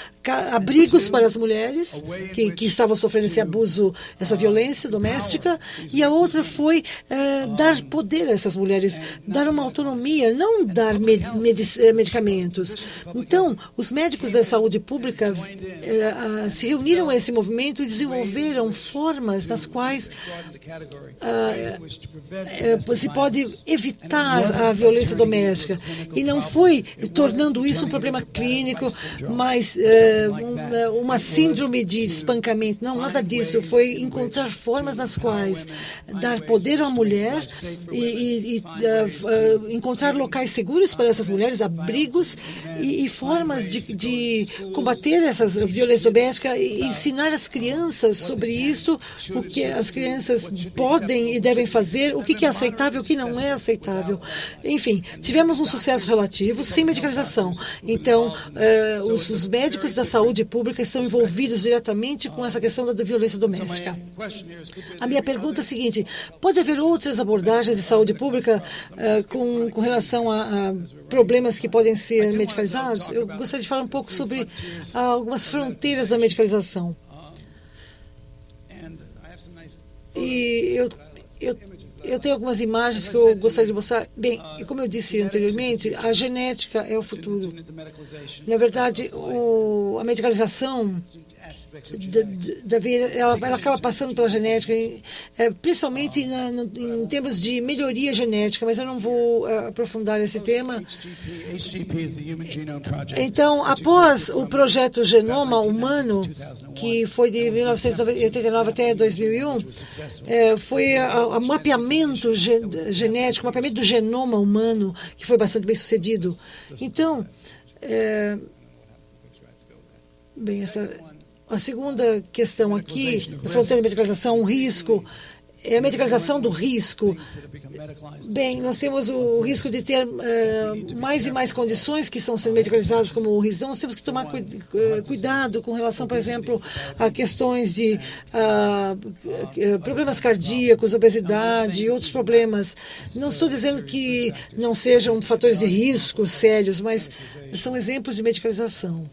B: abrigos para as mulheres que estavam sofrendo esse abuso, essa violência doméstica, e a outra foi dar poder a essas mulheres, dar uma autonomia, não dar medicamentos. Então, os médicos da saúde pública se reuniram a esse movimento e desenvolveram formas nas quais se pode evitar a violência doméstica. E não foi tornando isso um problema clínico, mas uma síndrome de espancamento. Não, nada disso. Foi encontrar formas nas quais dar poder à mulher e encontrar locais seguros para essas mulheres, abrigos e formas de combater essas violências domésticas e ensinar as crianças sobre isso, o que as crianças podem e devem fazer, o que é aceitável e o que não é aceitável. Enfim, tivemos um sucesso relativo sem medicalização. Então, os médicos da saúde pública estão envolvidos diretamente com essa questão da violência doméstica. A minha pergunta é a seguinte: pode haver outras abordagens de saúde pública com relação a problemas que podem ser medicalizados? Eu gostaria de falar um pouco sobre algumas fronteiras da medicalização. E
C: eu tenho algumas imagens que eu gostaria de mostrar. Bem, como eu disse anteriormente, a genética é o futuro. Na verdade, a medicalização da vida, ela acaba passando pela genética, principalmente em termos de melhoria genética, mas eu não vou aprofundar esse tema. Então, após o projeto Genoma Humano, que foi de 1989 até 2001, foi o mapeamento genético, o mapeamento do genoma humano, que foi bastante bem sucedido. Então, bem, a segunda questão aqui, na fronteira de medicalização, um risco, é a medicalização do risco. Bem, nós temos o risco de ter mais e mais condições que estão sendo medicalizadas como o risco. Então, nós temos que tomar cuidado com relação, por exemplo, a questões de problemas cardíacos, obesidade e outros problemas. Não estou dizendo que não sejam fatores de risco sérios, mas são exemplos de medicalização.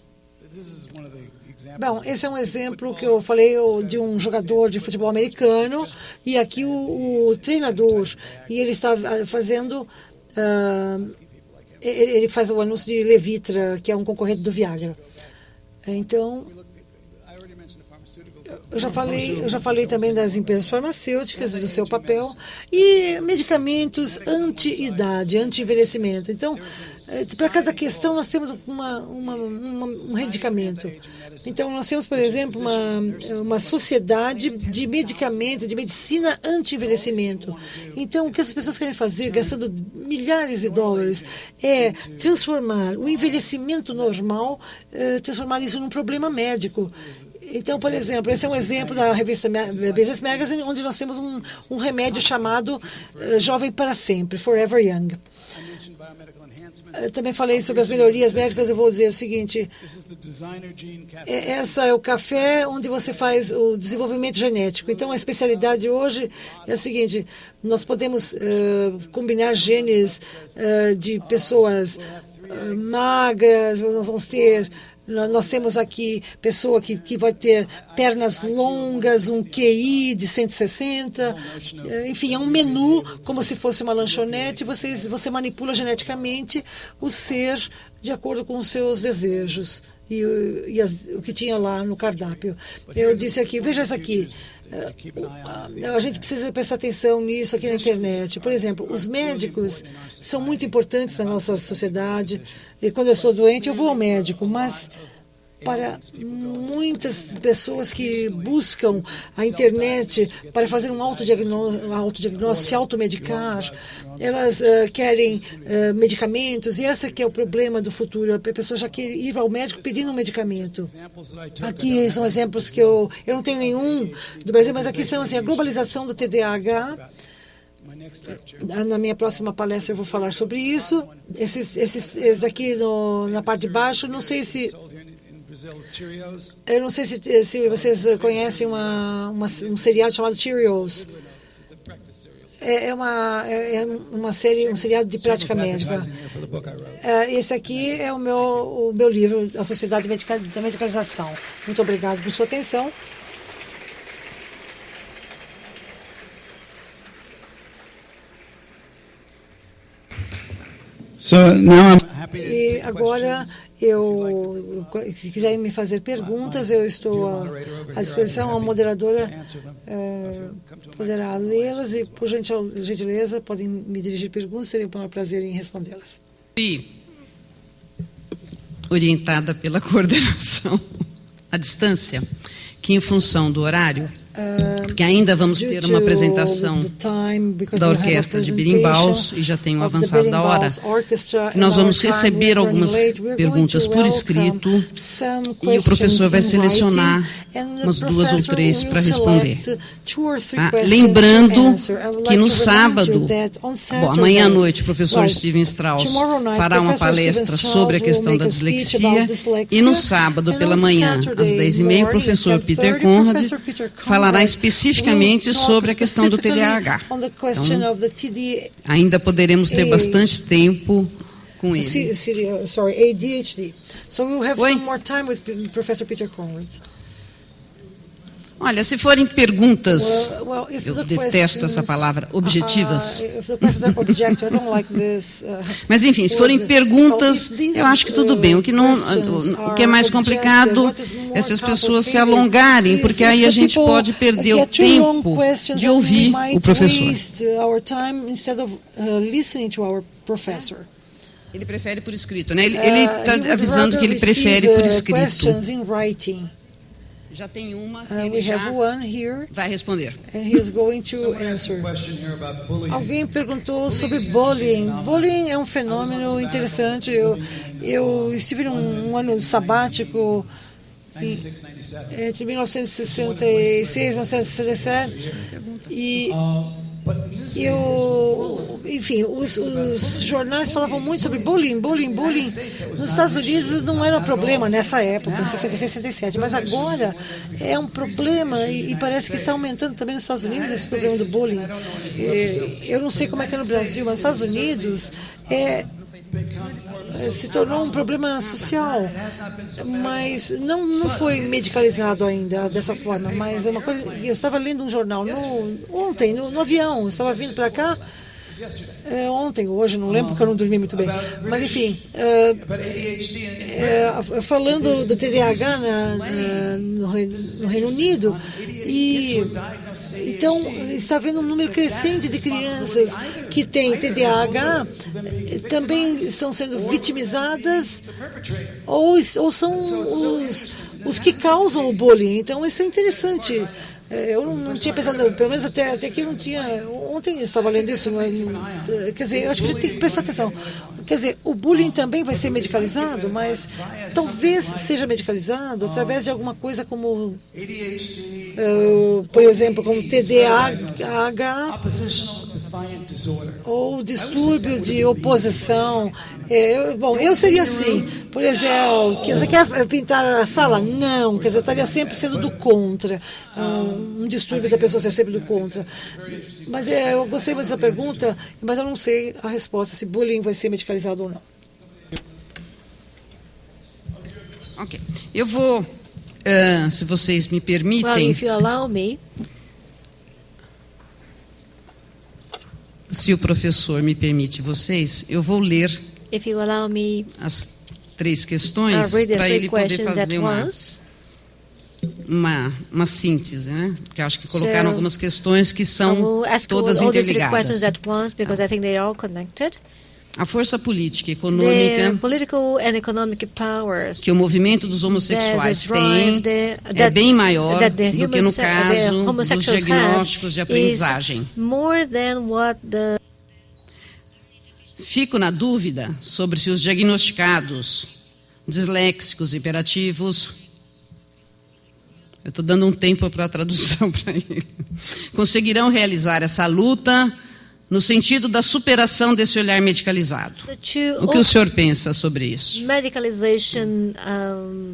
C: Bom, esse é um exemplo que eu falei de um jogador de futebol americano, e aqui o treinador, e ele está fazendo, ele faz o anúncio de Levitra, que é um concorrente do Viagra. Então, eu já falei também das empresas farmacêuticas, do seu papel, e medicamentos anti-idade, anti-envelhecimento. Então, para cada questão, nós temos um medicamento. Então, nós temos, por exemplo, uma sociedade de medicamento, de medicina anti-envelhecimento. Então, o que as pessoas querem fazer, gastando milhares de dólares, é transformar o envelhecimento normal, transformar isso num problema médico. Então, por exemplo, esse é um exemplo da revista Business Magazine, onde nós temos um remédio chamado Jovem para Sempre, Forever Young. Eu também falei sobre as melhorias médicas, eu vou dizer o seguinte, essa é o café onde você faz o desenvolvimento genético. Então, a especialidade hoje é a seguinte, nós podemos combinar genes de pessoas magras, nós temos aqui pessoa que vai ter pernas longas, um QI de 160, enfim, é um menu como se fosse uma lanchonete, você manipula geneticamente o ser de acordo com os seus desejos e o que tinha lá no cardápio. Eu disse aqui, veja isso aqui, a gente precisa prestar atenção nisso aqui na internet. Por exemplo, os médicos são muito importantes na nossa sociedade. E quando eu estou doente, eu vou ao médico, mas para muitas pessoas que buscam a internet para fazer um autodiagnóstico, se automedicar, elas querem medicamentos, e esse que é o problema do futuro. A pessoa já quer ir ao médico pedindo um medicamento. Aqui são exemplos que eu não tenho nenhum do Brasil, mas aqui são assim, a globalização do TDAH. Na minha próxima palestra eu vou falar sobre isso. Esses aqui na parte de baixo, eu não sei se vocês conhecem um seriado chamado Cheerios. Um seriado de prática médica. Esse aqui é o meu livro, A Sociedade da Medicalização. Muito obrigado por sua atenção. E agora, se quiserem me fazer perguntas, eu estou à disposição. A moderadora poderá lê-las e, por gentileza, podem me dirigir perguntas, seria um prazer em respondê-las.
D: Orientada pela coordenação à distância, que em função do horário, porque ainda vamos ter uma apresentação da Orquestra de Birimbaus, e já tenho avançado da hora. Nós vamos receber algumas perguntas por escrito, e o professor vai selecionar umas 2 ou 3 para responder. Lembrando que no sábado, amanhã à noite, o professor Steven Strauss fará uma palestra sobre a questão da dislexia, e no sábado pela manhã, às 10h30, o professor Peter Conrad falará especificamente sobre a questão do TDAH. Então, ainda poderemos ter bastante tempo com ele.
C: ADHD. So we will have some more time with Professor Peter Conrad.
D: Olha, se forem perguntas, eu detesto essa palavra, objetivas. Mas, enfim, se forem perguntas, eu acho que tudo bem. O que é mais complicado é se as pessoas se alongarem, porque aí a gente pode perder o tempo de ouvir o professor. Ele prefere por escrito, né? Ele está avisando que ele prefere por escrito. Já tem uma que ele já vai responder.
B: Alguém perguntou sobre bullying. Bullying é um fenômeno interessante. Eu estive num ano sabático entre 1966 e 1967 e enfim, os jornais falavam muito sobre bullying. Nos Estados Unidos não era um problema nessa época, em 66, 67, mas agora é um problema e parece que está aumentando também nos Estados Unidos esse problema do bullying. Eu não sei como é que é no Brasil, mas nos Estados Unidos se tornou um problema social, mas não foi medicalizado ainda dessa forma. Mas é uma coisa. Eu estava lendo um jornal ontem, no avião, eu estava vindo para cá. Ontem, hoje, não lembro porque eu não dormi muito bem. Mas, enfim, falando do TDAH no Reino Unido, então está havendo um número crescente de crianças que têm TDAH, também estão sendo vitimizadas ou são os que causam o bullying. Então, isso é interessante. Eu não tinha pensado, pelo menos até aqui eu não tinha. Ontem eu estava lendo isso, quer dizer, eu acho que a gente tem que prestar atenção. Quer dizer, o bullying também vai ser medicalizado, mas talvez seja medicalizado através de alguma coisa como, por exemplo, como TDAH ou distúrbio de oposição. Bom, eu seria assim, por exemplo, que você quer pintar a sala? Não, quer dizer, eu estaria sempre sendo do contra, um distúrbio da pessoa ser sempre do contra. Mas eu gostei muito dessa pergunta, mas eu não sei a resposta, se bullying vai ser medicalizado ou não.
D: Ok. Eu vou, se vocês me permitem...
F: Well, if you allow me...
D: Se o professor me permite vocês, eu vou ler as 3 questões para ele poder fazer uma síntese, né? Porque eu acho que colocaram algumas questões que são todas interligadas. A força política e econômica que o movimento dos homossexuais tem é bem maior do que no caso dos diagnósticos de aprendizagem. Fico na dúvida sobre se os diagnosticados disléxicos, hiperativos, eu estou dando um tempo para a tradução para ele, conseguirão realizar essa luta no sentido da superação desse olhar medicalizado. O que o senhor pensa sobre isso?
F: Medicalization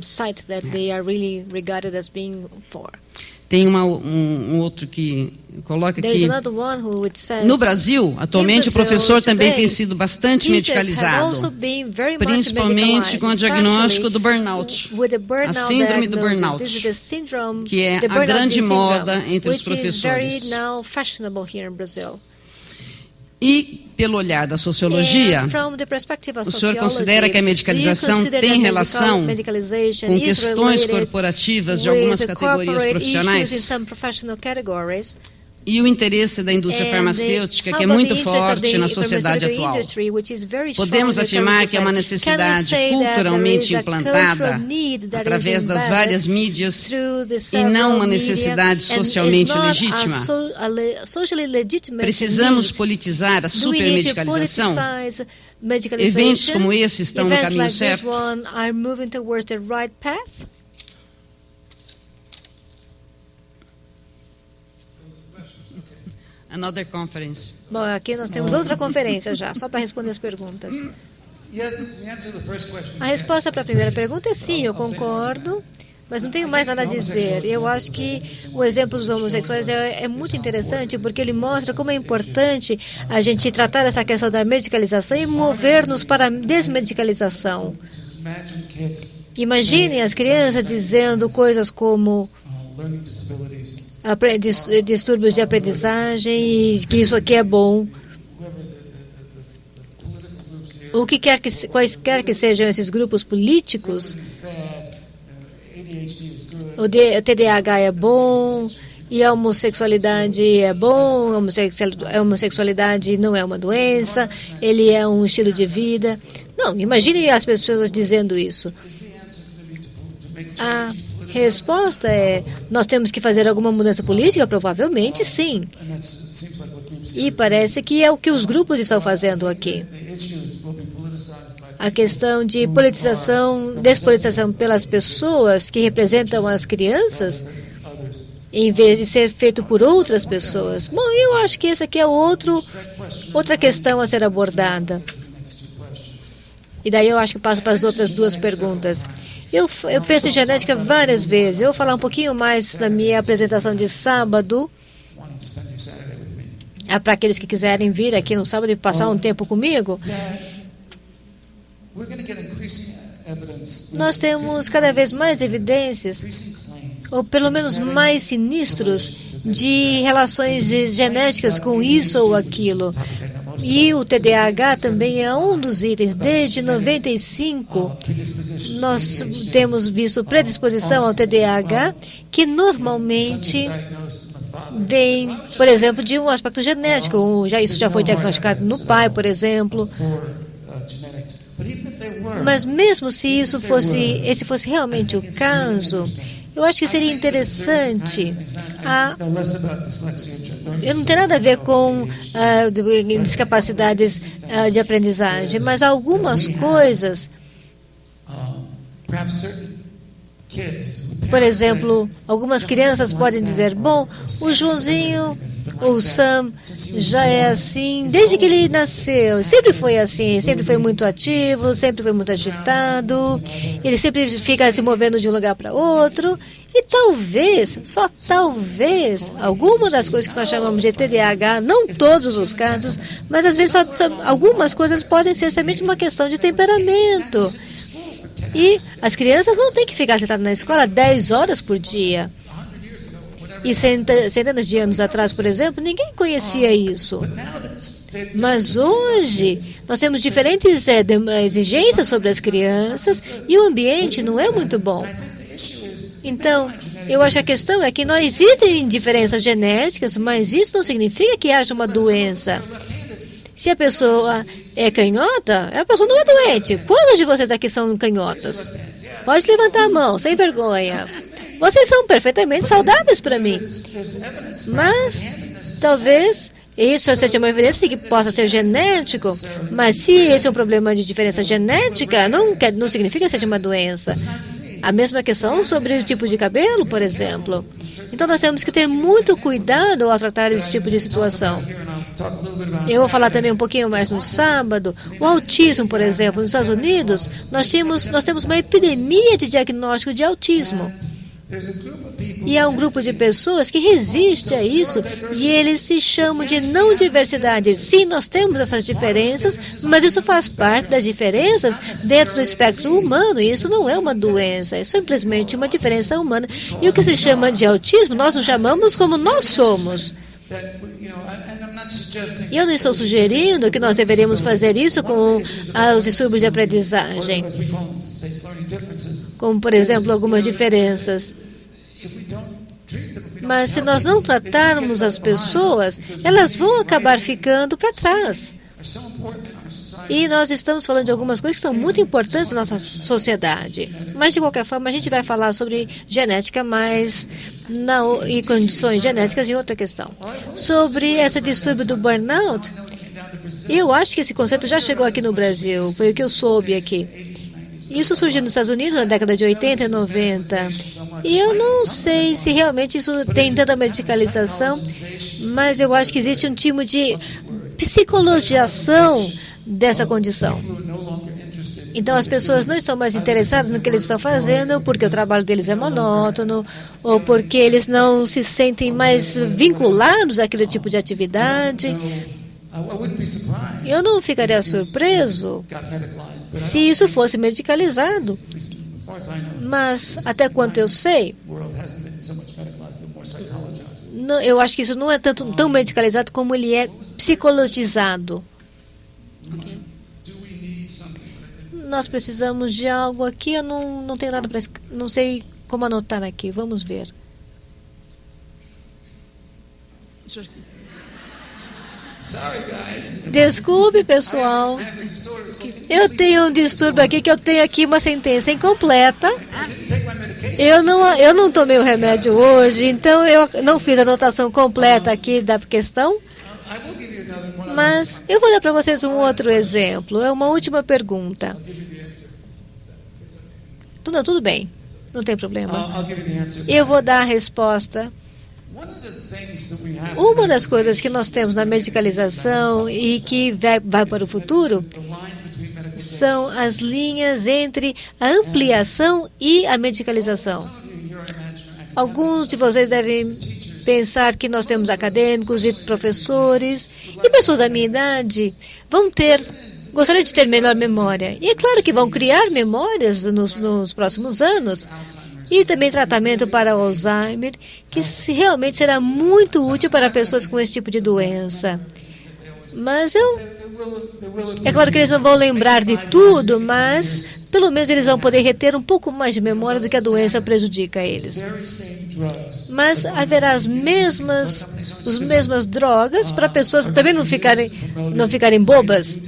F: site that they are really regarded as being for.
D: Tem um outro que coloca aqui. No Brasil, atualmente, o professor também tem sido bastante medicalizado, principalmente com o diagnóstico do burnout, a síndrome do burnout, que é a grande moda entre os professores. E, pelo olhar da sociologia, o senhor considera que a medicalização tem relação com questões corporativas de algumas categorias profissionais? E o interesse da indústria farmacêutica, que é muito forte na sociedade atual. Podemos afirmar que é uma necessidade culturalmente implantada através das várias mídias e não uma necessidade socialmente legítima? Precisamos politizar a supermedicalização? Eventos como esse estão no caminho certo? Another conference.
F: Bom, aqui nós temos outra conferência já, só para responder as perguntas. A resposta para a primeira pergunta é sim, eu concordo, mas não tenho mais nada a dizer. Eu acho que o exemplo dos homossexuais é muito interessante, porque ele mostra como é importante a gente tratar essa questão da medicalização e mover-nos para a desmedicalização. Imaginem as crianças dizendo coisas como distúrbios de aprendizagem e que isso aqui é bom. Quaisquer que sejam esses grupos políticos, o TDAH é bom e a homossexualidade é bom, a homossexualidade não é uma doença, ele é um estilo de vida. Não, imagine as pessoas dizendo isso. A resposta é, nós temos que fazer alguma mudança política? Provavelmente sim. E parece que é o que os grupos estão fazendo aqui. A questão de despolitização pelas pessoas que representam as crianças, em vez de ser feito por outras pessoas. Bom, eu acho que essa aqui é outra questão a ser abordada. E daí eu acho que passo para as outras duas perguntas. Eu penso em genética várias vezes. Eu vou falar um pouquinho mais na minha apresentação de sábado. Para aqueles que quiserem vir aqui no sábado e passar um tempo comigo. Nós temos cada vez mais evidências, ou pelo menos mais sinistros, de relações genéticas com isso ou aquilo. E o TDAH também é um dos itens. Desde 95, nós temos visto predisposição ao TDAH, que normalmente vem, por exemplo, de um aspecto genético. Isso já foi diagnosticado no pai, por exemplo. Mas mesmo se esse fosse realmente o caso, eu acho que seria interessante. Eu não tenho nada a ver com discapacidades de aprendizagem, mas algumas coisas. Por exemplo, algumas crianças podem dizer, bom, o Joãozinho, o Sam, já é assim, desde que ele nasceu, sempre foi assim, sempre foi muito ativo, sempre foi muito agitado, ele sempre fica se movendo de um lugar para outro, e talvez, só talvez, alguma das coisas que nós chamamos de TDAH, não todos os casos, mas às vezes algumas coisas podem ser somente uma questão de temperamento. E as crianças não têm que ficar sentadas na escola 10 horas por dia. E centenas de anos atrás, por exemplo, ninguém conhecia isso. Mas hoje, nós temos diferentes exigências sobre as crianças e o ambiente não é muito bom. Então, eu acho que a questão é que não existem diferenças genéticas, mas isso não significa que haja uma doença. Se a pessoa é canhota, a pessoa não é doente. Quantos de vocês aqui são canhotas? Pode levantar a mão, sem vergonha. Vocês são perfeitamente saudáveis para mim. Mas, talvez, isso seja uma evidência de que possa ser genético. Mas se esse é um problema de diferença genética, não significa que seja uma doença. A mesma questão sobre o tipo de cabelo, por exemplo. Então, nós temos que ter muito cuidado ao tratar desse tipo de situação. Eu vou falar também um pouquinho mais no sábado. O autismo, por exemplo, nos Estados Unidos, nós temos uma epidemia de diagnóstico de autismo. E há um grupo de pessoas que resiste a isso e eles se chamam de não diversidade. Sim, nós temos essas diferenças, mas isso faz parte das diferenças dentro do espectro humano e isso não é uma doença, é simplesmente uma diferença humana. E o que se chama de autismo, nós o chamamos como nós somos. E eu não estou sugerindo que nós deveríamos fazer isso com os distúrbios de aprendizagem, como, por exemplo, algumas diferenças. Mas se nós não tratarmos as pessoas, elas vão acabar ficando para trás. E nós estamos falando de algumas coisas que são muito importantes na nossa sociedade. Mas, de qualquer forma, a gente vai falar sobre genética e condições genéticas em outra questão. Sobre esse distúrbio do burnout, eu acho que esse conceito já chegou aqui no Brasil, foi o que eu soube aqui. Isso surgiu nos Estados Unidos na década de 80 e 90. E eu não sei se realmente isso tem tanta medicalização, mas eu acho que existe um tipo de psicologização dessa condição. Então, as pessoas não estão mais interessadas no que eles estão fazendo porque o trabalho deles é monótono ou porque eles não se sentem mais vinculados àquele tipo de atividade. Eu não ficaria surpreso se isso fosse medicalizado. Mas, até quanto eu sei, eu acho que isso não é tão medicalizado como ele é psicologizado.
D: Ok.
F: Nós precisamos de algo aqui, eu não tenho nada para... Não sei como anotar aqui, vamos ver. Desculpe, pessoal. Eu tenho um distúrbio aqui, que eu tenho aqui uma sentença incompleta. Eu não tomei o remédio hoje, então eu não fiz a anotação completa aqui da questão. Mas eu vou dar para vocês um outro exemplo. É uma última pergunta. Tudo bem, não tem problema. Eu vou dar a resposta. Uma das coisas que nós temos na medicalização e que vai para o futuro são as linhas entre a ampliação e a medicalização. Alguns de vocês devem pensar que nós temos acadêmicos e professores e pessoas da minha idade gostariam de ter melhor memória. E é claro que vão criar memórias nos próximos anos. E também tratamento para Alzheimer, que realmente será muito útil para pessoas com esse tipo de doença. Mas é claro que eles não vão lembrar de tudo, mas pelo menos eles vão poder reter um pouco mais de memória do que a doença prejudica a eles. Mas haverá as mesmas drogas para pessoas também não ficarem bobas.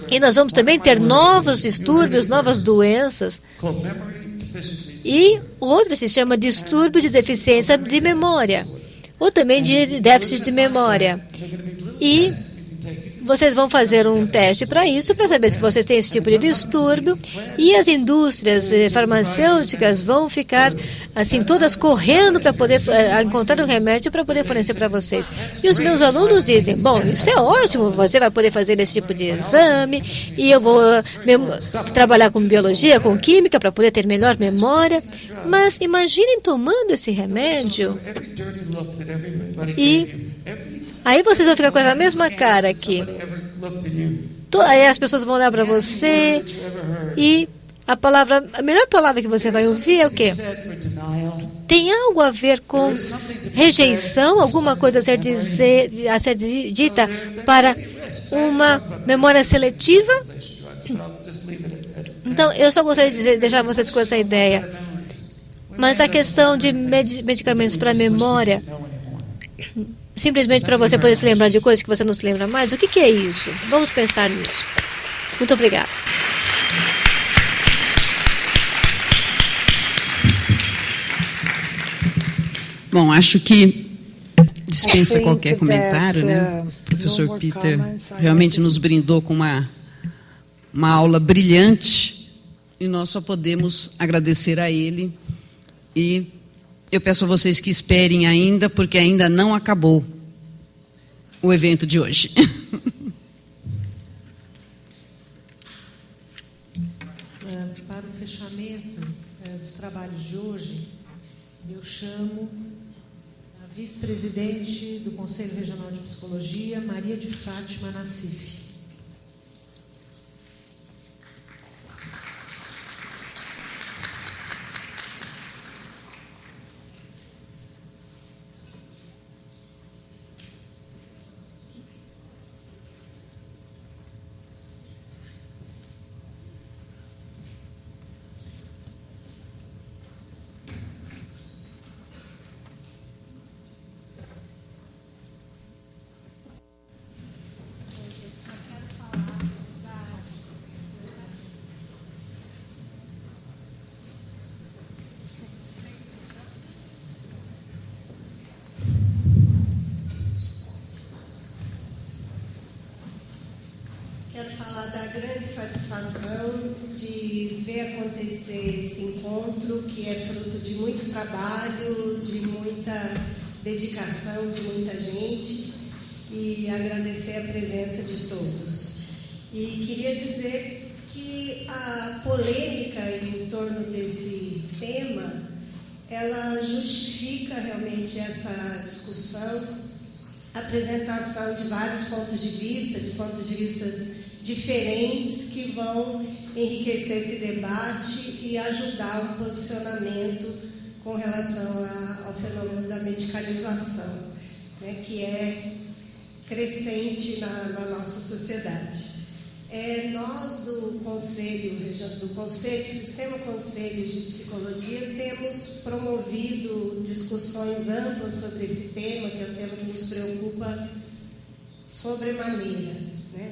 F: E nós vamos também ter novos distúrbios, novas doenças. E outro se chama distúrbio de deficiência de memória, ou também de déficit de memória. E vocês vão fazer um teste para isso, para saber se vocês têm esse tipo de distúrbio. E as indústrias farmacêuticas vão ficar, assim, todas correndo para poder encontrar um remédio para poder fornecer para vocês. E os meus alunos dizem, bom, isso é ótimo, você vai poder fazer esse tipo de exame, e eu vou trabalhar com biologia, com química, para poder ter melhor memória. Mas imaginem tomando esse remédio e... aí vocês vão ficar com a mesma cara aqui. Aí as pessoas vão olhar para você e a melhor palavra que você vai ouvir é o quê? Tem algo a ver com rejeição, alguma coisa a ser dita para uma memória seletiva? Então, eu só gostaria de deixar vocês com essa ideia. Mas a questão de medicamentos para memória... simplesmente para você poder se lembrar de coisas que você não se lembra mais. O que é isso? Vamos pensar nisso. Muito obrigada.
D: Bom, acho que dispensa qualquer comentário, né? O professor Peter realmente nos brindou com uma aula brilhante e nós só podemos agradecer a ele. E eu peço a vocês que esperem ainda, porque ainda não acabou o evento de hoje.
A: Para o fechamento dos trabalhos de hoje, eu chamo a vice-presidente do Conselho Regional de Psicologia, Maria de Fátima Nassif.
C: Quero falar da grande satisfação de ver acontecer esse encontro, que é fruto de muito trabalho, de muita dedicação de muita gente, e agradecer a presença de todos. E queria dizer que a polêmica em torno desse tema, ela justifica realmente essa discussão, a apresentação de vários pontos de vista diferentes que vão enriquecer esse debate e ajudar o posicionamento com relação ao fenômeno da medicalização, né, que é crescente na nossa sociedade. Nós do Sistema Conselho de Psicologia, temos promovido discussões amplas sobre esse tema, que é um tema que nos preocupa sobremaneira, né?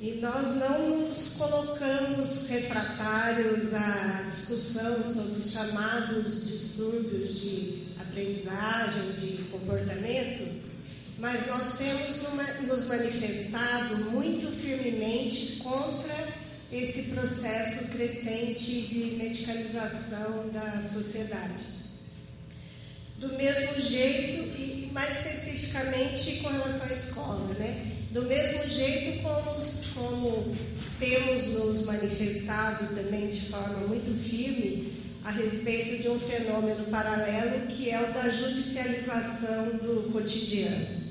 C: E nós não nos colocamos refratários à discussão sobre os chamados distúrbios de aprendizagem, de comportamento, mas nós temos nos manifestado muito firmemente contra esse processo crescente de medicalização da sociedade. Do mesmo jeito, e mais especificamente com relação à escola, né? Do mesmo jeito como temos nos manifestado também de forma muito firme a respeito de um fenômeno paralelo, que é o da judicialização do cotidiano.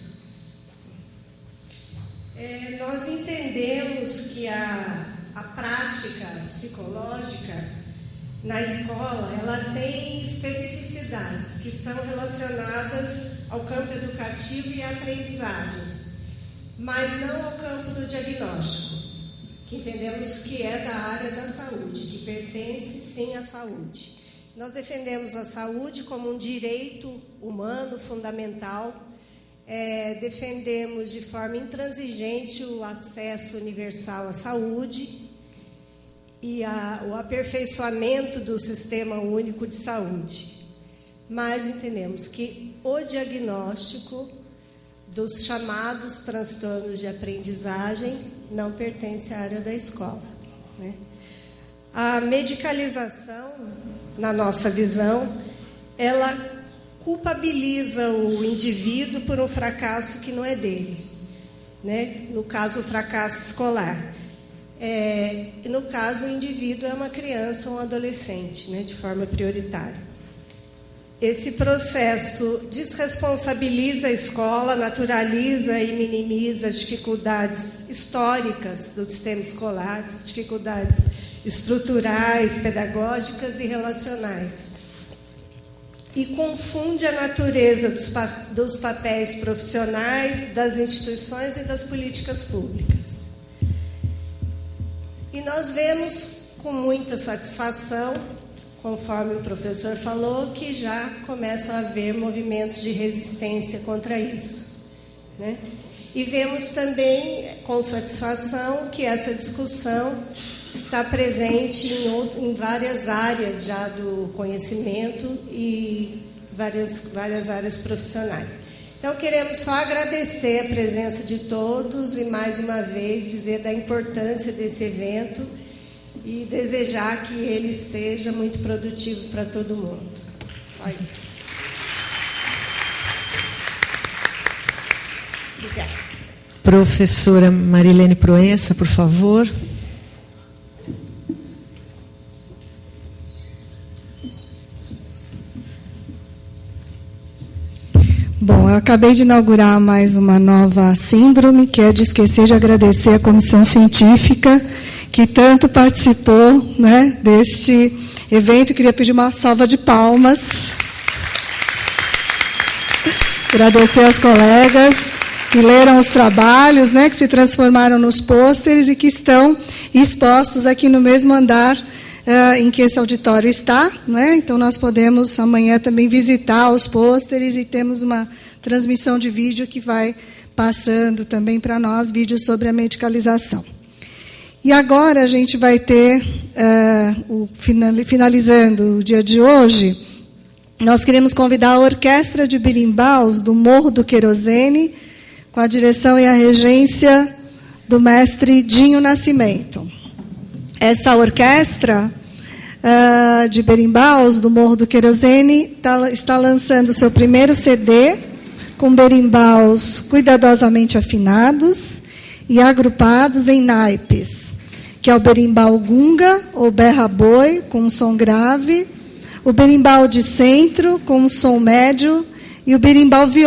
C: Nós entendemos que a prática psicológica na escola, ela tem especificidades que são relacionadas ao campo educativo e à aprendizagem, mas não ao campo do diagnóstico, que entendemos que é da área da saúde, que pertence sim à saúde. Nós defendemos a saúde como um direito humano fundamental. Defendemos de forma intransigente o acesso universal à saúde e o aperfeiçoamento do Sistema Único de Saúde. Mas entendemos que o diagnóstico dos chamados transtornos de aprendizagem não pertence à área da escola, né? A medicalização, na nossa visão, ela culpabiliza o indivíduo por um fracasso que não é dele, né? No caso, o fracasso escolar. No caso, o indivíduo é uma criança ou um adolescente, né? De forma prioritária. Esse processo desresponsabiliza a escola, naturaliza e minimiza as dificuldades históricas do sistema escolar, as dificuldades estruturais, pedagógicas e relacionais. E confunde a natureza dos papéis profissionais, das instituições e das políticas públicas. E nós vemos com muita satisfação, conforme o professor falou, que já começam a haver movimentos de resistência contra isso, né? E vemos também com satisfação que essa discussão está presente em várias áreas já do conhecimento e várias áreas profissionais. Então, queremos só agradecer a presença de todos e, mais uma vez, dizer da importância desse evento e desejar que ele seja muito produtivo para todo mundo. Aí. Obrigada.
A: Professora Marilene Proença, por favor.
G: Bom, eu acabei de inaugurar mais uma nova síndrome, que é de esquecer de agradecer à comissão científica, que tanto participou, né, deste evento. Eu queria pedir uma salva de palmas. Agradecer aos colegas que leram os trabalhos, né, que se transformaram nos pôsteres e que estão expostos aqui no mesmo andar em que esse auditório está, né? Então, nós podemos amanhã também visitar os pôsteres e temos uma transmissão de vídeo que vai passando também para nós, vídeos sobre a medicalização. E agora a gente vai ter, finalizando o dia de hoje, nós queremos convidar a Orquestra de Birimbaus do Morro do Querosene, com a direção e a regência do mestre Dinho Nascimento. Essa orquestra de berimbaus do Morro do Querosene está lançando o seu primeiro CD com berimbaus cuidadosamente afinados e agrupados em naipes, que é o berimbau gunga, ou berra-boi, com um som grave, o berimbau de centro, com um som médio, e o berimbau viola,